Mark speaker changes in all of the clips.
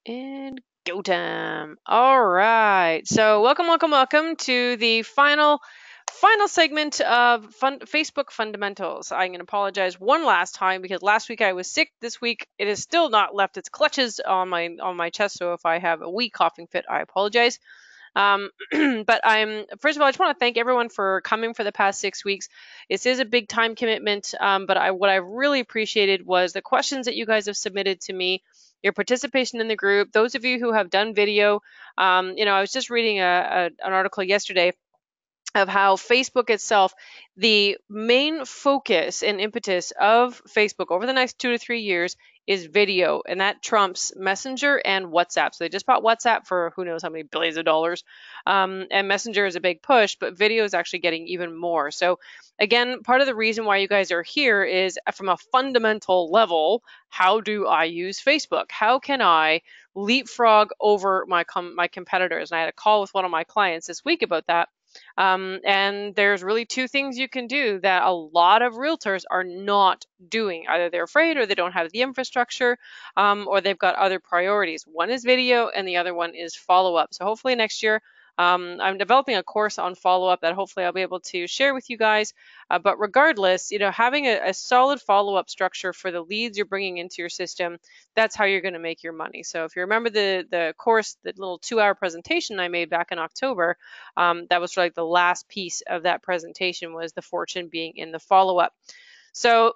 Speaker 1: And go time. All right. So welcome to the final segment of Facebook fundamentals. I'm going to apologize one last time because last week I was sick. This week it has still not left its clutches on my chest. So if I have a wee coughing fit, I apologize. But first of all, I just want to thank everyone for coming for the past 6 weeks. This is a big time commitment, but what I really appreciated was the questions that you guys have submitted to me, your participation in the group. Those of you who have done video, I was just reading an article yesterday of how Facebook itself, the main focus and impetus of Facebook over the next 2 to 3 years is video, and that trumps Messenger and WhatsApp. So they just bought WhatsApp for who knows how many billions of dollars, and Messenger is a big push, but video is actually getting even more. So again, part of the reason why you guys are here is from a fundamental level, how do I use Facebook? How can I leapfrog over my competitors? And I had a call with one of my clients this week about that. And there's really two things you can do that a lot of realtors are not doing. Either they're afraid or they don't have the infrastructure, or they've got other priorities. One is video and the other one is follow-up. So hopefully next year, I'm developing a course on follow-up that hopefully I'll be able to share with you guys. But regardless, having a solid follow-up structure for the leads you're bringing into your system, that's how you're going to make your money. So if you remember the course, the little 2-hour presentation I made back in October, that was like the last piece of that presentation was the fortune being in the follow-up. So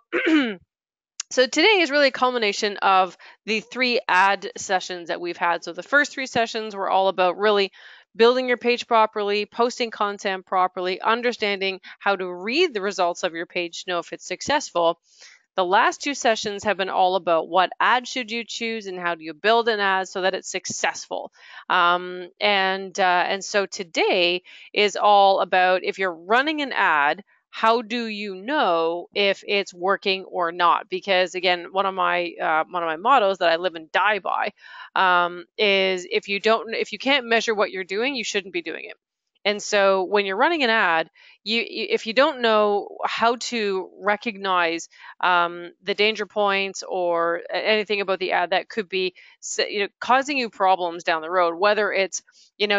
Speaker 1: So today is really a culmination of the 3 ad sessions that we've had. So the first 3 sessions were all about really building your page properly, posting content properly, understanding how to read the results of your page to know if it's successful. The last 2 sessions have been all about what ad should you choose and how do you build an ad so that it's successful. And so today is all about if you're running an ad, how do you know if it's working or not? Because again, one of my mottos that I live and die by is if you can't measure what you're doing, you shouldn't be doing it. And so when you're running an ad, if you don't know how to recognize the danger points or anything about the ad that could be causing you problems down the road, whether it's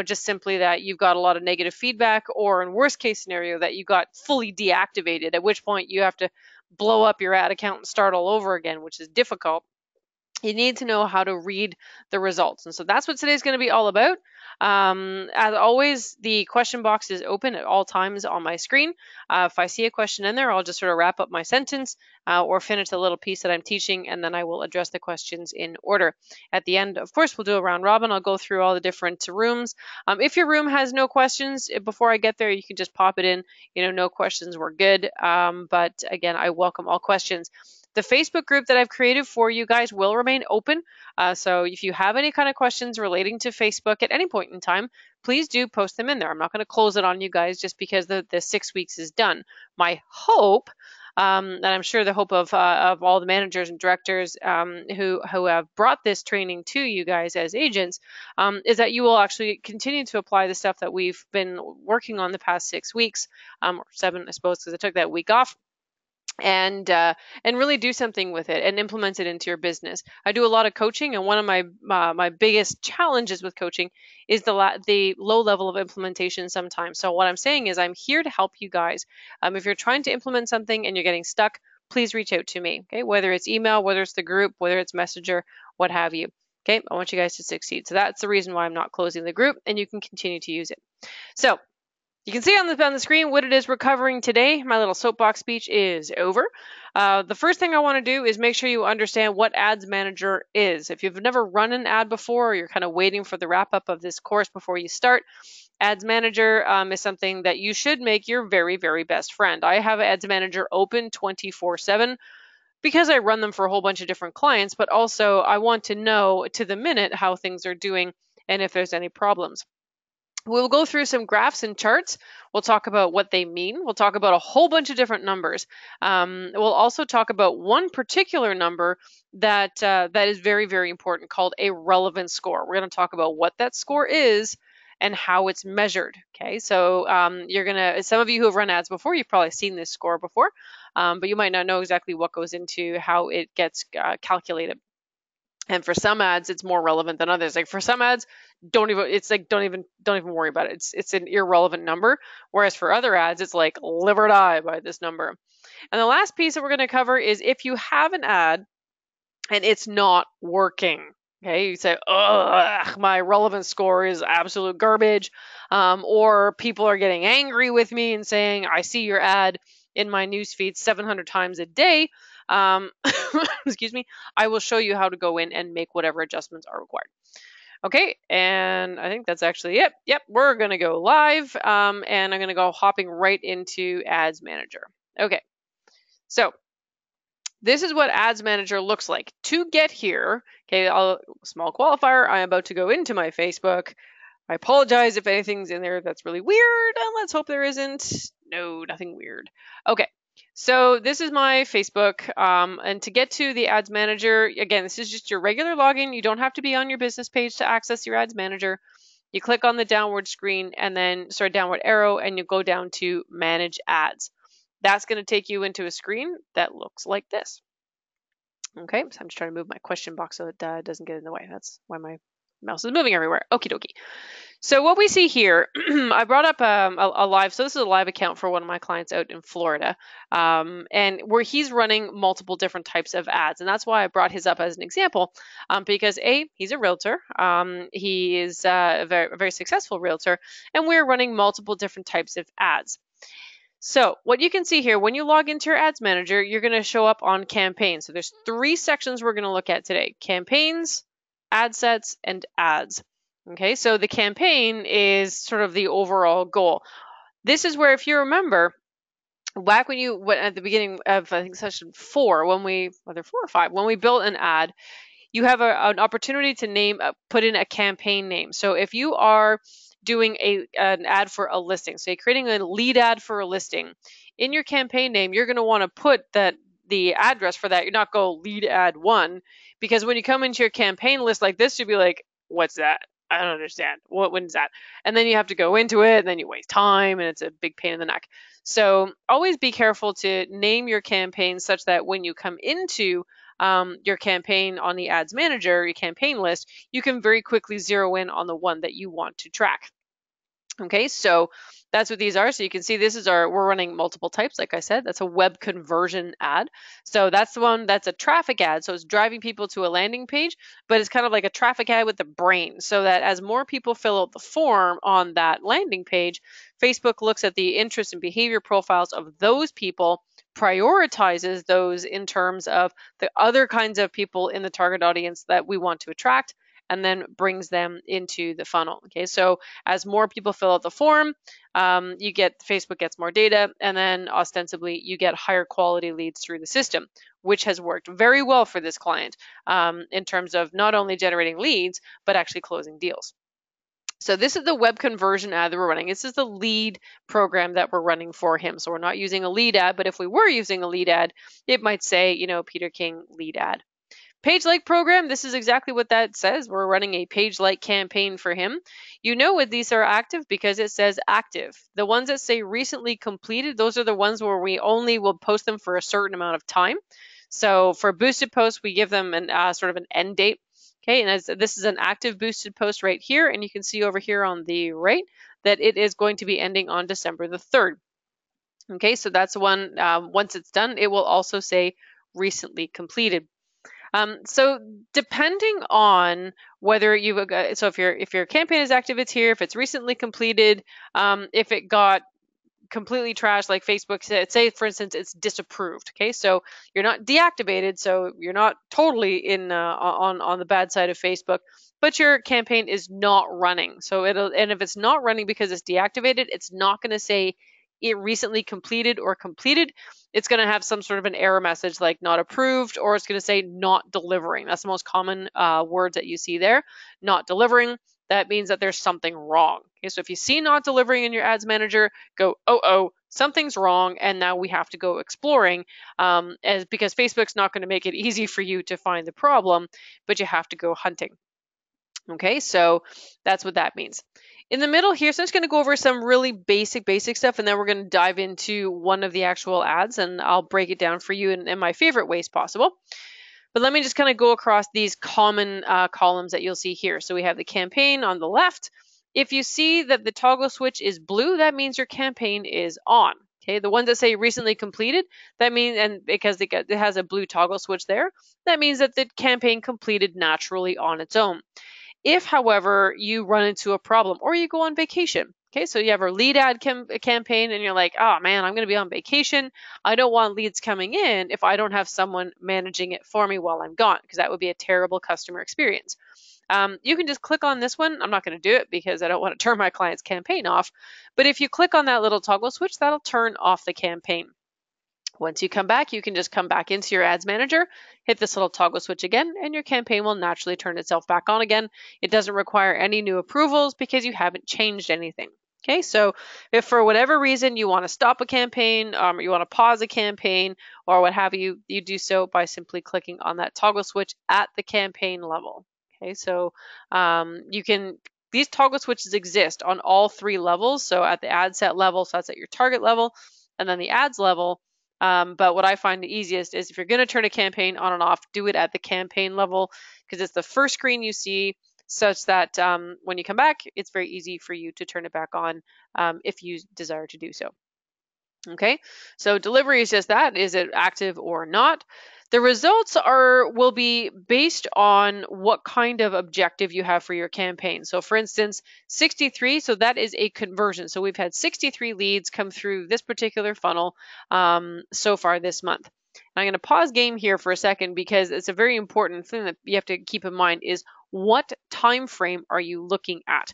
Speaker 1: just simply that you've got a lot of negative feedback, or in worst case scenario that you got fully deactivated, at which point you have to blow up your ad account and start all over again, which is difficult. You need to know how to read the results. And so that's what today's going to be all about. As always, the question box is open at all times on my screen. If I see a question in there, I'll just sort of wrap up my sentence or finish the little piece that I'm teaching, and then I will address the questions in order. At the end, of course, we'll do a round robin. I'll go through all the different rooms. If your room has no questions before I get there, you can just pop it in. No questions, we're good. But again, I welcome all questions. The Facebook group that I've created for you guys will remain open. So if you have any kind of questions relating to Facebook at any point in time, please do post them in there. I'm not going to close it on you guys just because the 6 weeks is done. My hope, and I'm sure the hope of all the managers and directors who have brought this training to you guys as agents, is that you will actually continue to apply the stuff that we've been working on the past 6 weeks, or 7, I suppose, because I took that week off. And really do something with it and implement it into your business. I do a lot of coaching, and one of my biggest challenges with coaching is the low level of implementation sometimes. So what I'm saying is I'm here to help you guys. If you're trying to implement something and you're getting stuck, please reach out to me. Okay, whether it's email, whether it's the group, whether it's Messenger, what have you. Okay, I want you guys to succeed. So that's the reason why I'm not closing the group, and you can continue to use it. So you can see on the screen what it is we're covering today. My little soapbox speech is over. The first thing I want to do is make sure you understand what Ads Manager is. If you've never run an ad before, or you're kind of waiting for the wrap up of this course before you start, Ads Manager is something that you should make your very, very best friend. I have Ads Manager open 24/7 because I run them for a whole bunch of different clients, but also I want to know to the minute how things are doing and if there's any problems. We'll go through some graphs and charts. We'll talk about what they mean. We'll talk about a whole bunch of different numbers. We'll also talk about one particular number that is very, very important, called a relevance score. We're going to talk about what that score is and how it's measured. Okay, so some of you who have run ads before, you've probably seen this score before, but you might not know exactly what goes into how it gets calculated. And for some ads, it's more relevant than others. Like for some ads, don't even worry about it. It's an irrelevant number. Whereas for other ads, it's like live or die by this number. And the last piece that we're going to cover is if you have an ad and it's not working. Okay, you say, ugh, my relevance score is absolute garbage. Or people are getting angry with me and saying, I see your ad in my newsfeed 700 times a day. Excuse me, I will show you how to go in and make whatever adjustments are required. Okay, and I think that's actually it. Yep, we're going to go live, and I'm going to go hopping right into Ads Manager. Okay, so this is what Ads Manager looks like. To get here, okay, small qualifier, I'm about to go into my Facebook. I apologize if anything's in there that's really weird, and let's hope there isn't. No, nothing weird. Okay, so this is my Facebook, and to get to the Ads Manager, again, this is just your regular login. You don't have to be on your business page to access your Ads Manager. You click on the downward screen and then, downward arrow, and you go down to Manage Ads. That's going to take you into a screen that looks like this. Okay, so I'm just trying to move my question box so it doesn't get in the way. That's why my mouse is moving everywhere. Okie dokie. So what we see here, I brought up a live, so this is a live account for one of my clients out in Florida, and where he's running multiple different types of ads. And that's why I brought his up as an example, because A, he's a realtor. He is a very successful realtor, and we're running multiple different types of ads. So what you can see here, when you log into your Ads Manager, you're going to show up on campaigns. So there's 3 sections we're going to look at today: campaigns, ad sets, and ads. Okay, so the campaign is sort of the overall goal. This is where, if you remember, back when you went at the beginning of, I think, session 4, whether 4 or 5, when we built an ad, you have an opportunity to put in a campaign name. So if you are doing an ad for a listing, say creating a lead ad for a listing, in your campaign name, you're going to want to put the address for that. You're not go lead ad 1, because when you come into your campaign list like this, you'll be like, what's that? I don't understand. When is that? And then you have to go into it, and then you waste time, and it's a big pain in the neck. So always be careful to name your campaign such that when you come into your campaign on the Ads Manager, your campaign list, you can very quickly zero in on the one that you want to track. Okay, so that's what these are. So you can see we're running multiple types. Like I said, that's a web conversion ad. So that's the one that's a traffic ad. So it's driving people to a landing page, but it's kind of like a traffic ad with the brain, so that as more people fill out the form on that landing page, Facebook looks at the interest and behavior profiles of those people, prioritizes those in terms of the other kinds of people in the target audience that we want to attract, and then brings them into the funnel. Okay, so as more people fill out the form, Facebook gets more data, and then ostensibly you get higher quality leads through the system, which has worked very well for this client in terms of not only generating leads, but actually closing deals. So this is the web conversion ad that we're running. This is the lead program that we're running for him. So we're not using a lead ad, but if we were using a lead ad, it might say, Peter King lead ad. Page like program, this is exactly what that says. We're running a page like campaign for him. You know what these are active because it says active. The ones that say recently completed, those are the ones where we only will post them for a certain amount of time. So for boosted posts, we give them sort of an end date. Okay, and this is an active boosted post right here, and you can see over here on the right that it is going to be ending on December the 3rd. Okay, so that's one. Once it's done, it will also say recently completed. So depending on whether if your campaign is active, it's here. If it's recently completed, if it got completely trashed, like Facebook said, say for instance it's disapproved. Okay, so you're not deactivated, so you're not totally in on the bad side of Facebook, but your campaign is not running. So if it's not running because it's deactivated, it's not going to say it recently completed or completed. It's going to have some sort of an error message like not approved, or it's going to say not delivering. That's the most common words that you see there, not delivering. That means that there's something wrong. Okay, so if you see not delivering in your Ads Manager, go, something's wrong, and now we have to go exploring, because Facebook's not going to make it easy for you to find the problem, but you have to go hunting. Okay, so that's what that means. In the middle here, so I'm just going to go over some really basic stuff, and then we're going to dive into one of the actual ads, and I'll break it down for you in my favorite ways possible. But let me just kind of go across these common columns that you'll see here. So we have the campaign on the left. If you see that the toggle switch is blue, that means your campaign is on. Okay, the ones that say recently completed, that means, and because it has a blue toggle switch there, that means that the campaign completed naturally on its own. If, however, you run into a problem or you go on vacation, okay, so you have a lead ad campaign and you're like, oh man, I'm going to be on vacation. I don't want leads coming in if I don't have someone managing it for me while I'm gone, because that would be a terrible customer experience. You can just click on this one. I'm not going to do it because I don't want to turn my client's campaign off. But if you click on that little toggle switch, that'll turn off the campaign. Once you come back, you can just come back into your ads manager, hit this little toggle switch again, and your campaign will naturally turn itself back on again. It doesn't require any new approvals because you haven't changed anything. Okay, so if for whatever reason you want to stop a campaign, or you want to pause a campaign, or what have you, you do so by simply clicking on that toggle switch at the campaign level. Okay, so these toggle switches exist on all three levels. So at the ad set level, so that's at your target level, and then the ads level. But what I find the easiest is if you're going to turn a campaign on and off, do it at the campaign level, because it's the first screen you see, such that when you come back, it's very easy for you to turn it back on if you desire to do so. Okay, so delivery is just that. Is it active or not? The results will be based on what kind of objective you have for your campaign. So for instance, 63, so that is a conversion. So we've had 63 leads come through this particular funnel so far this month. I'm going to pause game here for a second because it's a very important thing that you have to keep in mind is what time frame are you looking at?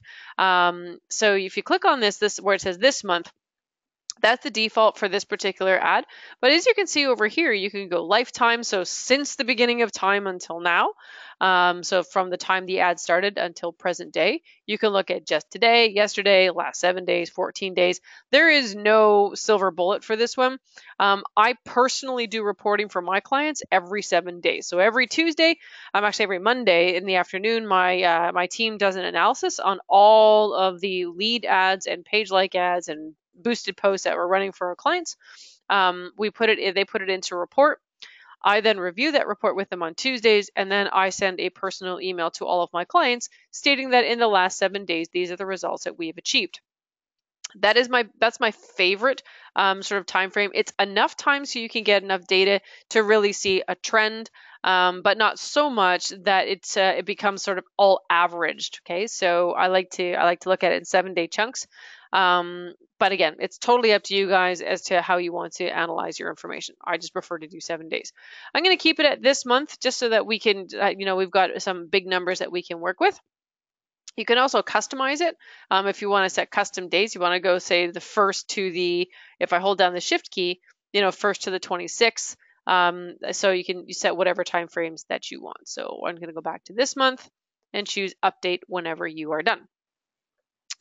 Speaker 1: So if you click on this where it says this month, that's the default for this particular ad. But as you can see over here, you can go lifetime. So since the beginning of time until now. So from the time the ad started until present day, you can look at just today, yesterday, last 7 days, 14 days. There is no silver bullet for this one. I personally do reporting for my clients every 7 days. So every Tuesday, actually every Monday in the afternoon, my team does an analysis on all of the lead ads and page like ads and boosted posts that we're running for our clients. They put it into a report. I then review that report with them on Tuesdays, and then I send a personal email to all of my clients stating that in the last 7 days, these are the results that we have achieved. That's my favorite sort of time frame. It's enough time so you can get enough data to really see a trend, but not so much that it becomes sort of all averaged. Okay, so I like to look at it in 7-day chunks. But again, it's totally up to you guys as to how you want to analyze your information. I just prefer to do 7 days. I'm going to keep it at this month just so that we can, we've got some big numbers that we can work with. You can also customize it. If you want to set custom dates, you want to go say the first to if I hold down the shift key, first to the 26th. So you set whatever time frames that you want. So I'm going to go back to this month and choose update whenever you are done.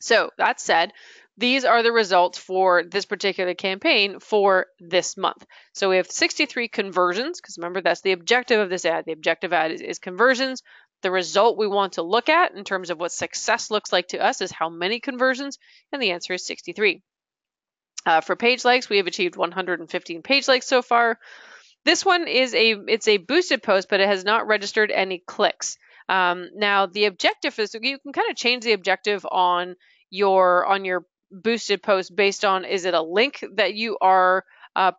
Speaker 1: So that said, these are the results for this particular campaign for this month. So we have 63 conversions, because remember, that's the objective of this ad. The objective ad is conversions. The result we want to look at in terms of what success looks like to us is how many conversions, and the answer is 63. For page likes, we have achieved 115 page likes so far. This one it's a boosted post, but it has not registered any clicks. Now the objective is, you can kind of change the objective on your boosted post based on, is it a link that you are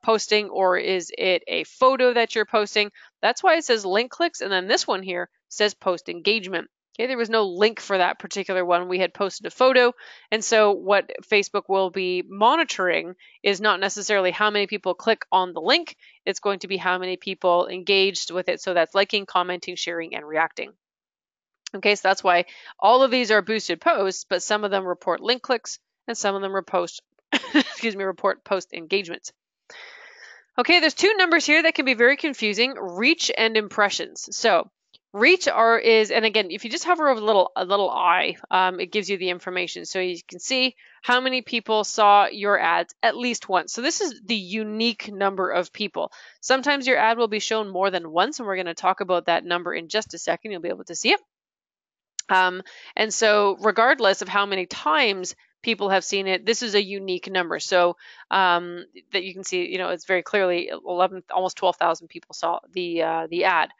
Speaker 1: posting, or is it a photo that you're posting? That's why it says link clicks, and then this one here says post engagement. Okay, there was no link for that particular one. We had posted a photo, and so what Facebook will be monitoring is not necessarily how many people click on the link. It's going to be how many people engaged with it. So that's liking, commenting, sharing, and reacting. Okay, so that's why all of these are boosted posts, but some of them report link clicks and some of them report post engagements. Okay, there's two numbers here that can be very confusing: reach and impressions. So reach and again, if you just hover over a little eye, it gives you the information. So you can see how many people saw your ads at least once. So this is the unique number of people. Sometimes your ad will be shown more than once, and we're going to talk about that number in just a second. You'll be able to see it. And so regardless of how many times people have seen it, this is a unique number. So that you can see, it's very clearly almost 12,000 people saw the ad.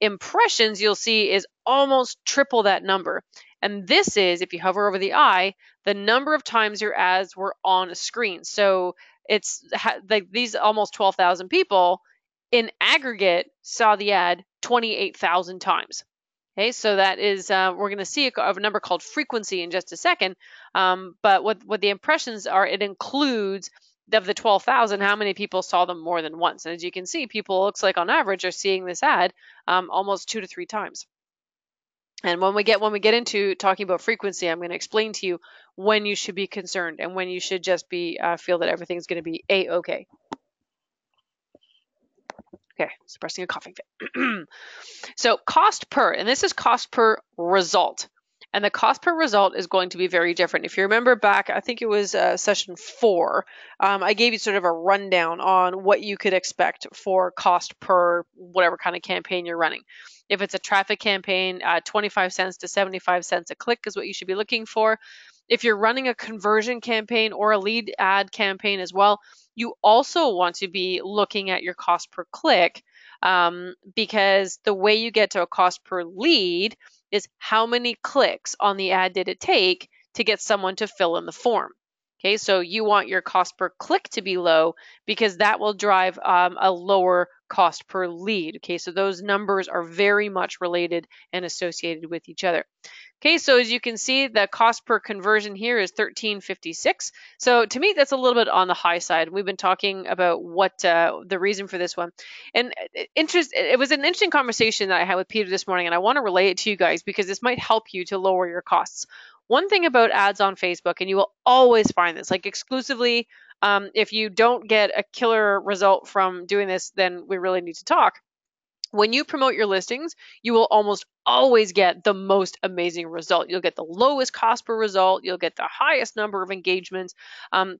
Speaker 1: Impressions, you'll see, is almost triple that number. And this is, if you hover over the eye, the number of times your ads were on a screen. So it's like these almost 12,000 people in aggregate saw the ad 28,000 times. Okay, so that is, we're going to see a number called frequency in just a second. But what the impressions are, it includes of the 12,000, how many people saw them more than once. And as you can see, people, looks like on average, are seeing this ad almost 2 to 3 times. And when we get into talking about frequency, I'm going to explain to you when you should be concerned and when you should just be feel that everything's going to be a-okay. Okay, suppressing a coughing fit. So cost per, and this is cost per result. And the cost per result is going to be very different. If you remember back, I think it was session 4, I gave you sort of a rundown on what you could expect for cost per whatever kind of campaign you're running. If it's a traffic campaign, 25 cents to 75 cents a click is what you should be looking for. If you're running a conversion campaign or a lead ad campaign as well, you also want to be looking at your cost per click, because the way you get to a cost per lead is how many clicks on the ad did it take to get someone to fill in the form. Okay, so you want your cost per click to be low because that will drive a lower cost per lead. Okay, so those numbers are very much related and associated with each other. Okay, so as you can see, the cost per conversion here is $13.56. So to me, that's a little bit on the high side. We've been talking about what the reason for this one. And it was an interesting conversation that I had with Peter this morning, and I want to relay it to you guys because this might help you to lower your costs. One thing about ads on Facebook, and you will always find this, like exclusively, if you don't get a killer result from doing this, then we really need to talk. When you promote your listings, you will almost always get the most amazing result. You'll get the lowest cost per result. You'll get the highest number of engagements.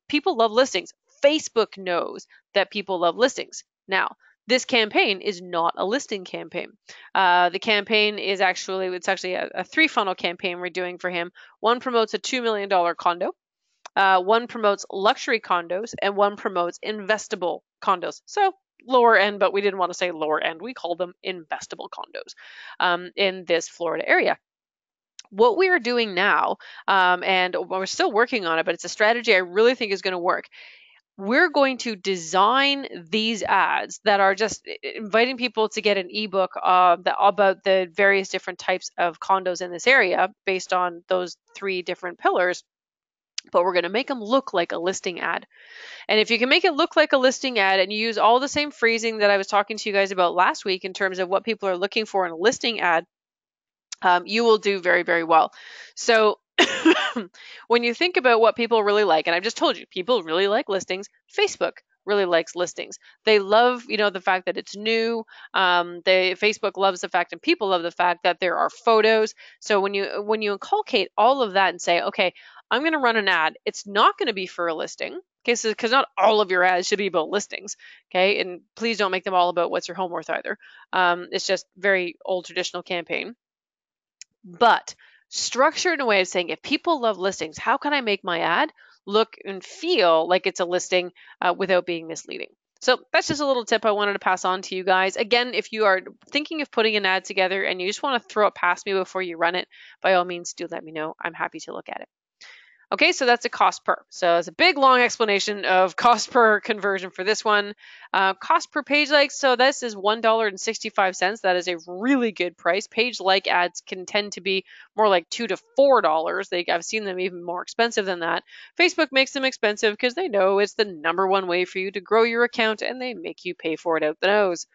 Speaker 1: People love listings. Facebook knows that people love listings. Now, this campaign is not a listing campaign. The campaign is actually, it's actually a 3-funnel campaign we're doing for him. One promotes a $2 million condo. One promotes luxury condos, and one promotes investable condos. So lower end, but we didn't want to say lower end. We call them investable condos in this Florida area. What we are doing now, and we're still working on it, but it's a strategy I really think is going to work. We're going to design these ads that are just inviting people to get an ebook about the various different types of condos in this area based on those 3 different pillars. But we're going to make them look like a listing ad. And if you can make it look like a listing ad and you use all the same phrasing that I was talking to you guys about last week in terms of what people are looking for in a listing ad, you will do very, very well. So when you think about what people really like, and I've just told you, people really like listings. Facebook really likes listings. They love, the fact that it's new. Facebook loves the fact, and people love the fact that there are photos. So when you inculcate all of that and say, okay, I'm going to run an ad, it's not going to be for a listing. Okay, so because not all of your ads should be about listings. Okay, and please don't make them all about what's your home worth either. It's just very old traditional campaign. But structure in a way of saying, if people love listings, how can I make my ad look and feel like it's a listing without being misleading? So that's just a little tip I wanted to pass on to you guys. Again, if you are thinking of putting an ad together and you just want to throw it past me before you run it, by all means, do let me know. I'm happy to look at it. Okay, so that's a cost per. So it's a big, long explanation of cost per conversion for this one. Cost per page likes, so this is $1.65. That is a really good price. Page like ads can tend to be more like $2 to $4. I've seen them even more expensive than that. Facebook makes them expensive because they know it's the #1 way for you to grow your account, and they make you pay for it out the nose.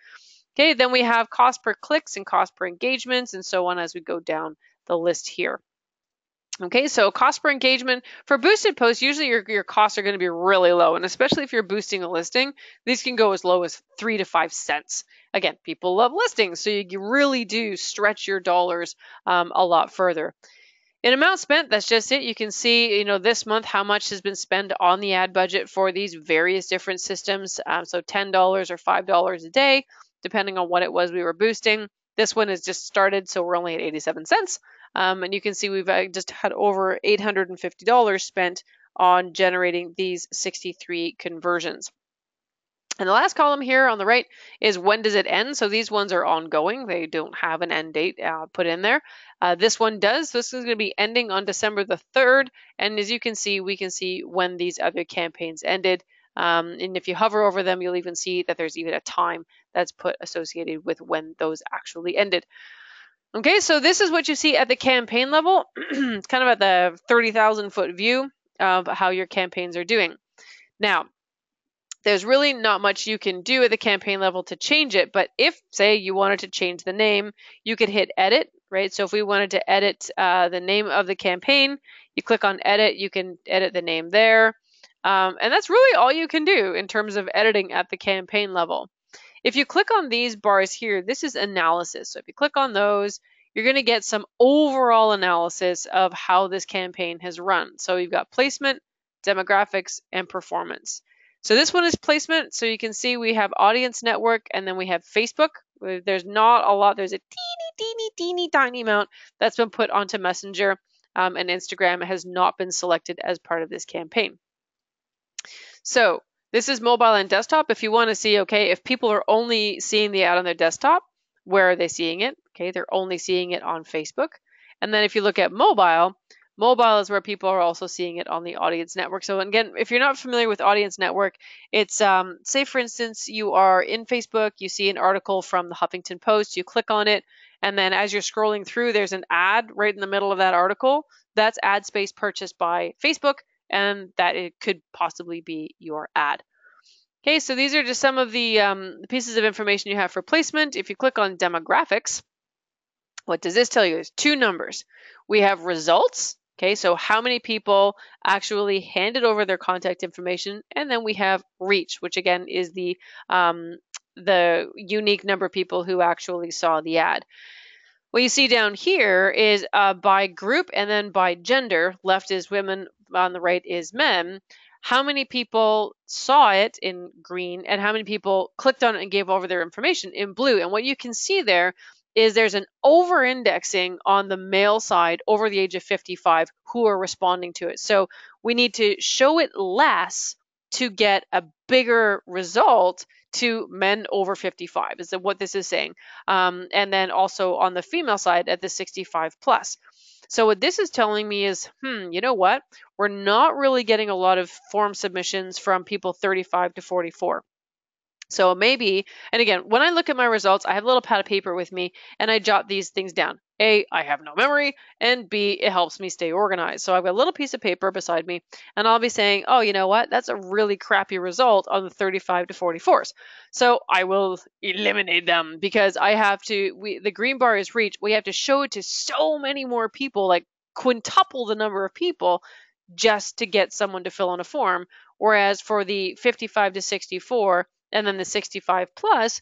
Speaker 1: Okay, then we have cost per clicks and cost per engagements and so on as we go down the list here. Okay, so cost per engagement for boosted posts, usually your costs are going to be really low. And especially if you're boosting a listing, these can go as low as 3 to 5 cents. Again, people love listings, so you really do stretch your dollars a lot further. In amount spent, that's just it. You can see, this month how much has been spent on the ad budget for these various different systems. So $10 or $5 a day, depending on what it was we were boosting. This one has just started, so we're only at 87 cents. And you can see we've just had over $850 spent on generating these 63 conversions. And the last column here on the right is when does it end? So these ones are ongoing. They don't have an end date put in there. This one does. This is going to be ending on December the 3rd. And as you can see, we can see when these other campaigns ended. And if you hover over them, you'll even see that there's even a time that's put associated with when those actually ended. Okay, so this is what you see at the campaign level. It's kind of at the 30,000 foot view of how your campaigns are doing. Now, there's really not much you can do at the campaign level to change it, but if, say, you wanted to change the name, you could hit edit, right? So if we wanted to edit the name of the campaign, you click on edit, you can edit the name there. And that's really all you can do in terms of editing at the campaign level. If you click on these bars here, this is analysis. So if you click on those, you're going to get some overall analysis of how this campaign has run. So you've got placement, demographics, and performance. So this one is placement. So you can see we have audience network and then we have Facebook. There's not a lot. There's a teeny tiny amount that's been put onto Messenger, and Instagram has not been selected as part of this campaign. So this is mobile and desktop. If you want to see, okay, if people are only seeing the ad on their desktop, where are they seeing it? Okay, they're only seeing it on Facebook. And then if you look at mobile, mobile is where people are also seeing it on the audience network. So again, if you're not familiar with audience network, it's say for instance, you are in Facebook, you see an article from the Huffington Post, you click on it, and then as you're scrolling through, there's an ad right in the middle of that article. That's ad space purchased by Facebook, and that it could possibly be your ad. Okay, so these are just some of the pieces of information you have for placement. If you click on demographics, what does this tell you? There's two numbers. We have results, okay, so how many people actually handed over their contact information, and then we have reach, which again is the unique number of people who actually saw the ad. What you see down here is by group and then by gender. Left is women, on the right is men. How many people saw it in green and how many people clicked on it and gave over their information in blue. And what you can see there is there's an over-indexing on the male side over the age of 55 who are responding to it. So we need to show it less to get a bigger result to men over 55 is what this is saying. And then also on the female side at the 65 plus. So what this is telling me is, you know what? We're not really getting a lot of form submissions from people 35 to 44. So maybe, and again, when I look at my results, I have a little pad of paper with me and I jot these things down. A, I have no memory, and B, it helps me stay organized. So I've got a little piece of paper beside me and I'll be saying, oh, you know what? That's a really crappy result on the 35 to 44s. So I will eliminate them because I have to, the green bar is reach. We have to show it to so many more people, like quintuple the number of people just to get someone to fill in a form. Whereas for the 55 to 64, and then the 65 plus,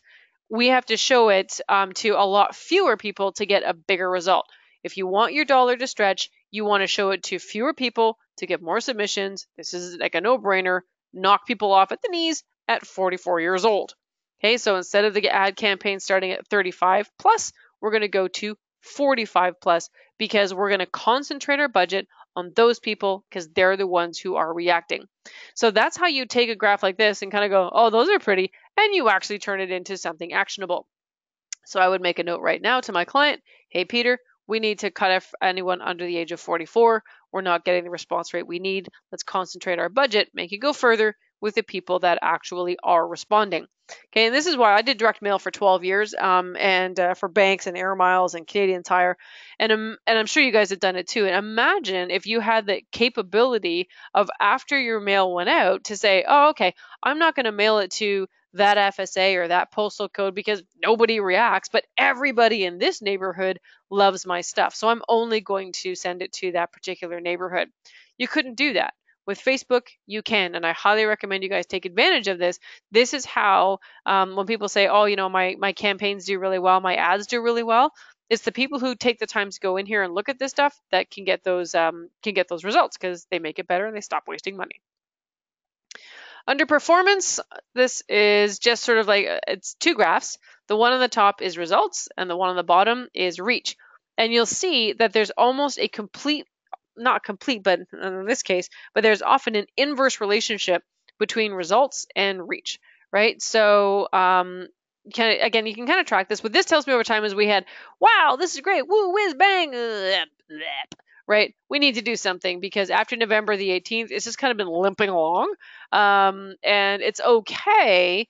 Speaker 1: we have to show it to a lot fewer people to get a bigger result. If you want your dollar to stretch, you want to show it to fewer people to get more submissions. This is like a no-brainer. Knock people off at the knees at 44 years old. Okay, so instead of the ad campaign starting at 35 plus, we're going to go to 45 plus because we're going to concentrate our budget on those people because they're the ones who are reacting. So that's how you take a graph like this and kind of go, oh, those are pretty, and you actually turn it into something actionable. So I would make a note right now to my client, hey, Peter, we need to cut off anyone under the age of 44. We're not getting the response rate we need. Let's concentrate our budget, make it go further with the people that actually are responding. Okay, and this is why I did direct mail for 12 years and for banks and Air Miles and Canadian Tire. And I'm sure you guys have done it too. And imagine if you had the capability of after your mail went out to say, oh, okay, I'm not going to mail it to that FSA or that postal code because nobody reacts, but everybody in this neighborhood loves my stuff. So I'm only going to send it to that particular neighborhood. You couldn't do that. With Facebook, you can, and I highly recommend you guys take advantage of this. This is how, when people say, oh, you know, my campaigns do really well, my ads do really well, it's the people who take the time to go in here and look at this stuff that can get those results because they make it better and they stop wasting money. Under performance, this is just sort of like, it's two graphs. The one on the top is results and the one on the bottom is reach. And you'll see that there's almost a not complete, but in this case, but there's often an inverse relationship between results and reach. right? So you can kind of track this. What this tells me over time is we had, wow, this is great, woo, whiz, bang, right? We need to do something because after November the 18th, it's just kind of been limping along, and it's okay.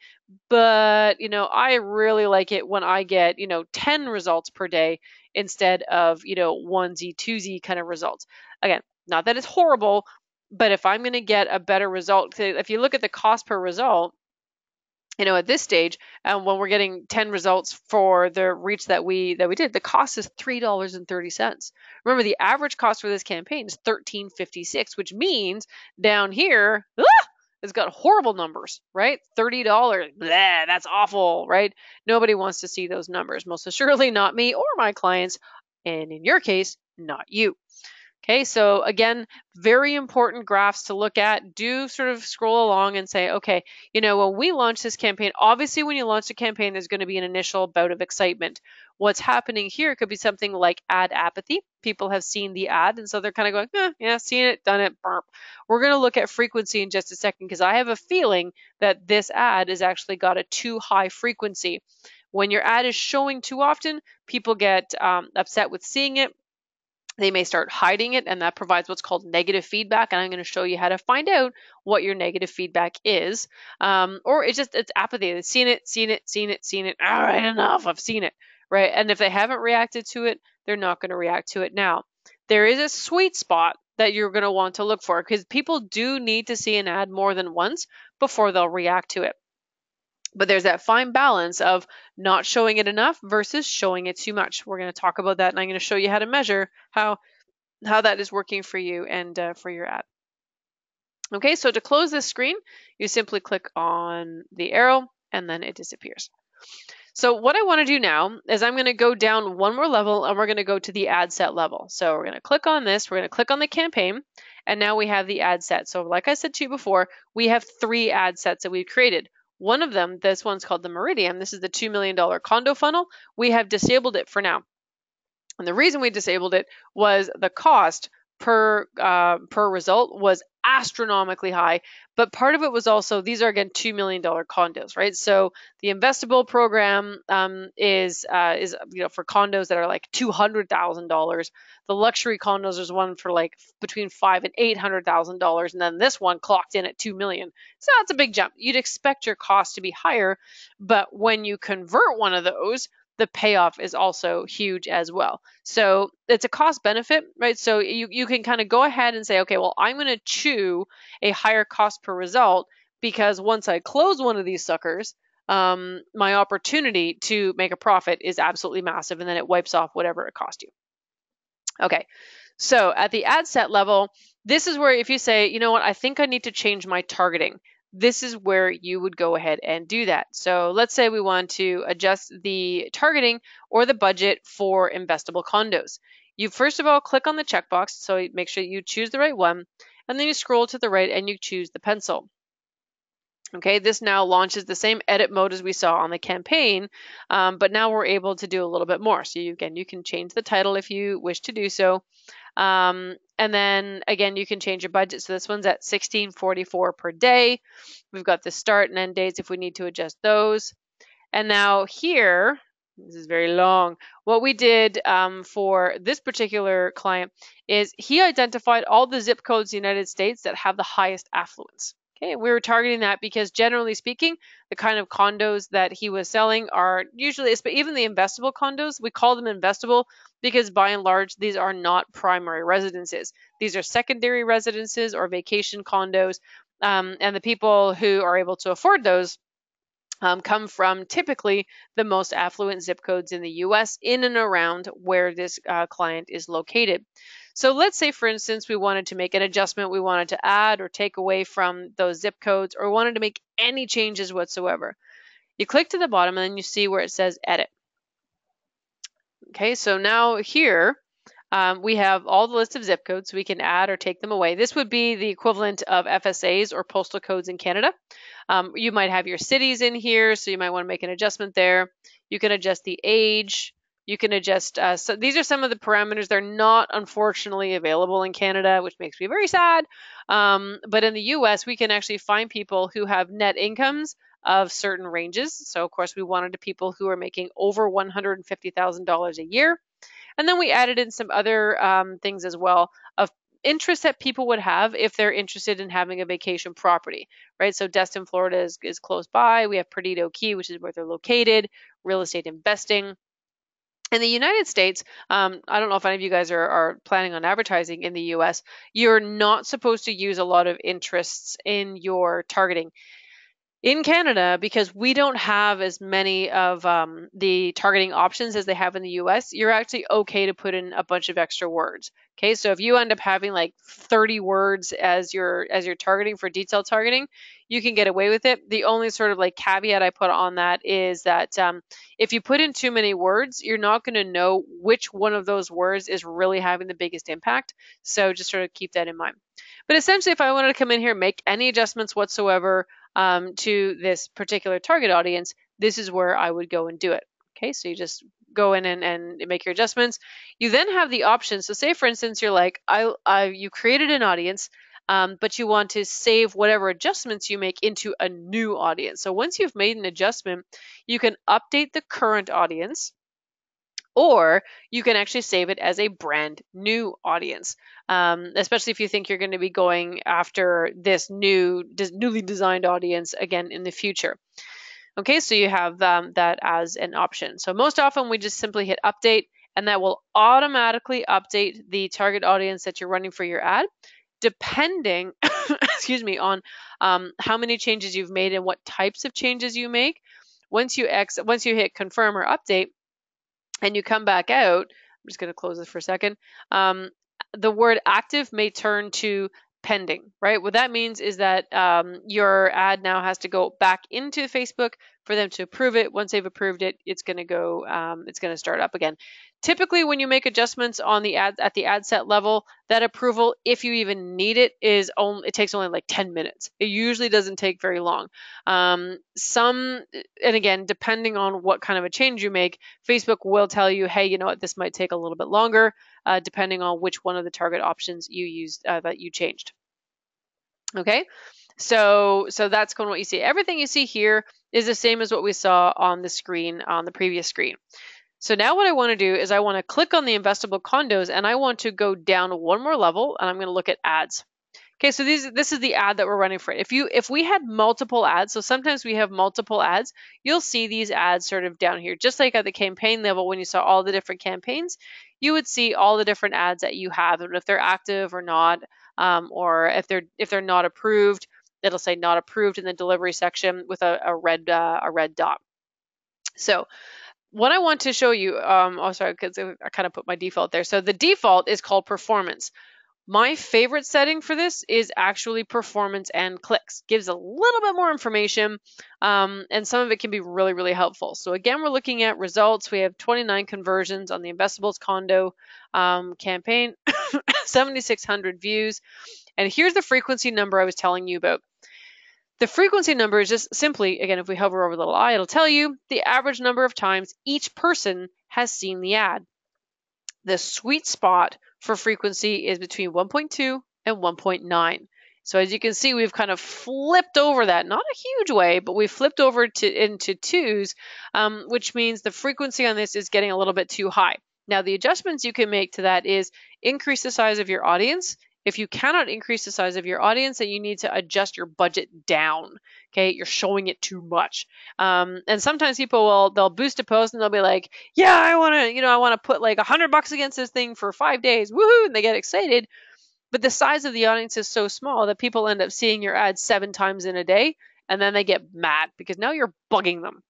Speaker 1: But I really like it when I get 10 results per day instead of onesie twosie kind of results. Again, not that it's horrible, but if I'm going to get a better result, if you look at the cost per result, at this stage, when we're getting 10 results for the reach that we did, the cost is $3.30. Remember, the average cost for this campaign is $13.56, which means down here, it's got horrible numbers, right? $30, blah, that's awful, right? Nobody wants to see those numbers, most assuredly not me or my clients, and in your case, not you. Okay, so again, very important graphs to look at. Do sort of scroll along and say, okay, when we launch this campaign, obviously when you launch a campaign, there's going to be an initial bout of excitement. What's happening here could be something like ad apathy. People have seen the ad, and so they're kind of going, yeah, seen it, done it, burp. We're going to look at frequency in just a second because I have a feeling that this ad has actually got a too high frequency. When your ad is showing too often, people get upset with seeing it. They may start hiding it, and that provides what's called negative feedback. And I'm going to show you how to find out what your negative feedback is. Or it's apathy. They've seen it, seen it, seen it, seen it. All right, enough. I've seen it, right? And if they haven't reacted to it, they're not going to react to it now. There is a sweet spot that you're going to want to look for because people do need to see an ad more than once before they'll react to it. But there's that fine balance of not showing it enough versus showing it too much. We're going to talk about that, and I'm going to show you how to measure how that is working for you and for your ad. Okay, so to close this screen, you simply click on the arrow and then it disappears. So what I want to do now is I'm going to go down one more level and we're going to go to the ad set level. So we're going to click on this, we're going to click on the campaign, and now we have the ad set. So like I said to you before, we have 3 ad sets that we've created. One of them, this one's called the Meridian. This is the $2 million condo funnel. We have disabled it for now. And the reason we disabled it was the cost per result was astronomically high, but part of it was also these are again $2 million condos, right? So the investable program is for condos that are like $200,000. The luxury condos is one for like between $500,000 and $800,000, and then this one clocked in at $2 million. So that's a big jump. You'd expect your cost to be higher, but when you convert one of those, the payoff is also huge as well. So it's a cost benefit, right? So you can kind of go ahead and say, okay, well, I'm going to chew a higher cost per result because once I close one of these suckers, my opportunity to make a profit is absolutely massive, and then it wipes off whatever it cost you. Okay, so at the ad set level, this is where if you say, you know what, I think I need to change my targeting, this is where you would go ahead and do that. So let's say we want to adjust the targeting or the budget for investable condos. You first of all click on the checkbox, so make sure you choose the right one, and then you scroll to the right and you choose the pencil. Okay, this now launches the same edit mode as we saw on the campaign, but now we're able to do a little bit more. So you can change the title if you wish to do so. And then again, you can change your budget. So this one's at $16.44 per day. We've got the start and end dates if we need to adjust those. And now here, this is very long. What we did for this particular client is he identified all the zip codes in the United States that have the highest affluence. Okay, we were targeting that because generally speaking, the kind of condos that he was selling are usually, even the investable condos, we call them investable because by and large, these are not primary residences. These are secondary residences or vacation condos. And the people who are able to afford those come from typically the most affluent zip codes in the US in and around where this client is located. So let's say, for instance, we wanted to make an adjustment, we wanted to add or take away from those zip codes, or wanted to make any changes whatsoever. You click to the bottom and then you see where it says edit. Okay, so now here we have all the list of zip codes. We can add or take them away. This would be the equivalent of FSAs or postal codes in Canada. You might have your cities in here, so you might want to make an adjustment there. You can adjust the age. You can adjust, so these are some of the parameters. They're not, unfortunately, available in Canada, which makes me very sad. But in the US, we can actually find people who have net incomes of certain ranges. So of course we wanted the people who are making over $150,000 a year. And then we added in some other things as well of interest that people would have if they're interested in having a vacation property, right? So Destin, Florida is close by. We have Perdido Key, which is where they're located, real estate investing. In the United States, I don't know if any of you guys are planning on advertising in the US, you're not supposed to use a lot of interests in your targeting. In Canada, because we don't have as many of the targeting options as they have in the US, you're actually okay to put in a bunch of extra words. Okay, so if you end up having like 30 words as your targeting for detailed targeting, you can get away with it. The only sort of like caveat I put on that is that if you put in too many words, you're not going to know which one of those words is really having the biggest impact. So just sort of keep that in mind. But essentially, if I wanted to come in here and make any adjustments whatsoever to this particular target audience, this is where I would go and do it. Okay, so you just go in and make your adjustments. You then have the option. So say, for instance, you're like, you created an audience, but you want to save whatever adjustments you make into a new audience. So once you've made an adjustment, you can update the current audience, or you can actually save it as a brand new audience, especially if you think you're going to be going after this newly designed audience again in the future. Okay, so you have that as an option. So most often we just simply hit update, and that will automatically update the target audience that you're running for your ad, depending, excuse me, on how many changes you've made and what types of changes you make. Once you hit confirm or update, and you come back out, I'm just going to close this for a second, the word active may turn to pending, right? What that means is that your ad now has to go back into Facebook for them to approve it. Once they've approved it, it's going to go, it's going to start up again. Typically, when you make adjustments on the ad at the ad set level, that approval, if you even need it, it takes only like 10 minutes. It usually doesn't take very long. And again, depending on what kind of a change you make, Facebook will tell you, hey, you know what, this might take a little bit longer, depending on which one of the target options you used that you changed. Okay, so that's kind of what you see. Everything you see here is the same as what we saw on the screen, on the previous screen. So now what I want to do is I want to click on the investable condos, and I want to go down one more level, and I'm going to look at ads. Okay, so this is the ad that we're running for it. If we had multiple ads, so sometimes we have multiple ads, you'll see these ads sort of down here, just like at the campaign level when you saw all the different campaigns, you would see all the different ads that you have, and if they're active or not, or if they're not approved, it'll say not approved in the delivery section with a red dot. So what I want to show you, oh sorry, because I kind of put my default there. So the default is called performance. My favorite setting for this is actually performance and clicks. Gives a little bit more information, and some of it can be really, really helpful. So again, we're looking at results. We have 29 conversions on the Investables condo campaign, 7,600 views. And here's the frequency number I was telling you about. The frequency number is just simply, again, if we hover over the little eye, it'll tell you the average number of times each person has seen the ad. The sweet spot for frequency is between 1.2 and 1.9. So as you can see, we've kind of flipped over that, not a huge way, but we flipped over into twos, which means the frequency on this is getting a little bit too high. Now, the adjustments you can make to that is increase the size of your audience. If you cannot increase the size of your audience, then you need to adjust your budget down. Okay, you're showing it too much. And sometimes people they'll boost a post and they'll be like, yeah, I want to put like $100 against this thing for 5 days, woohoo, and they get excited. But the size of the audience is so small that people end up seeing your ads 7 times in a day, and then they get mad because now you're bugging them.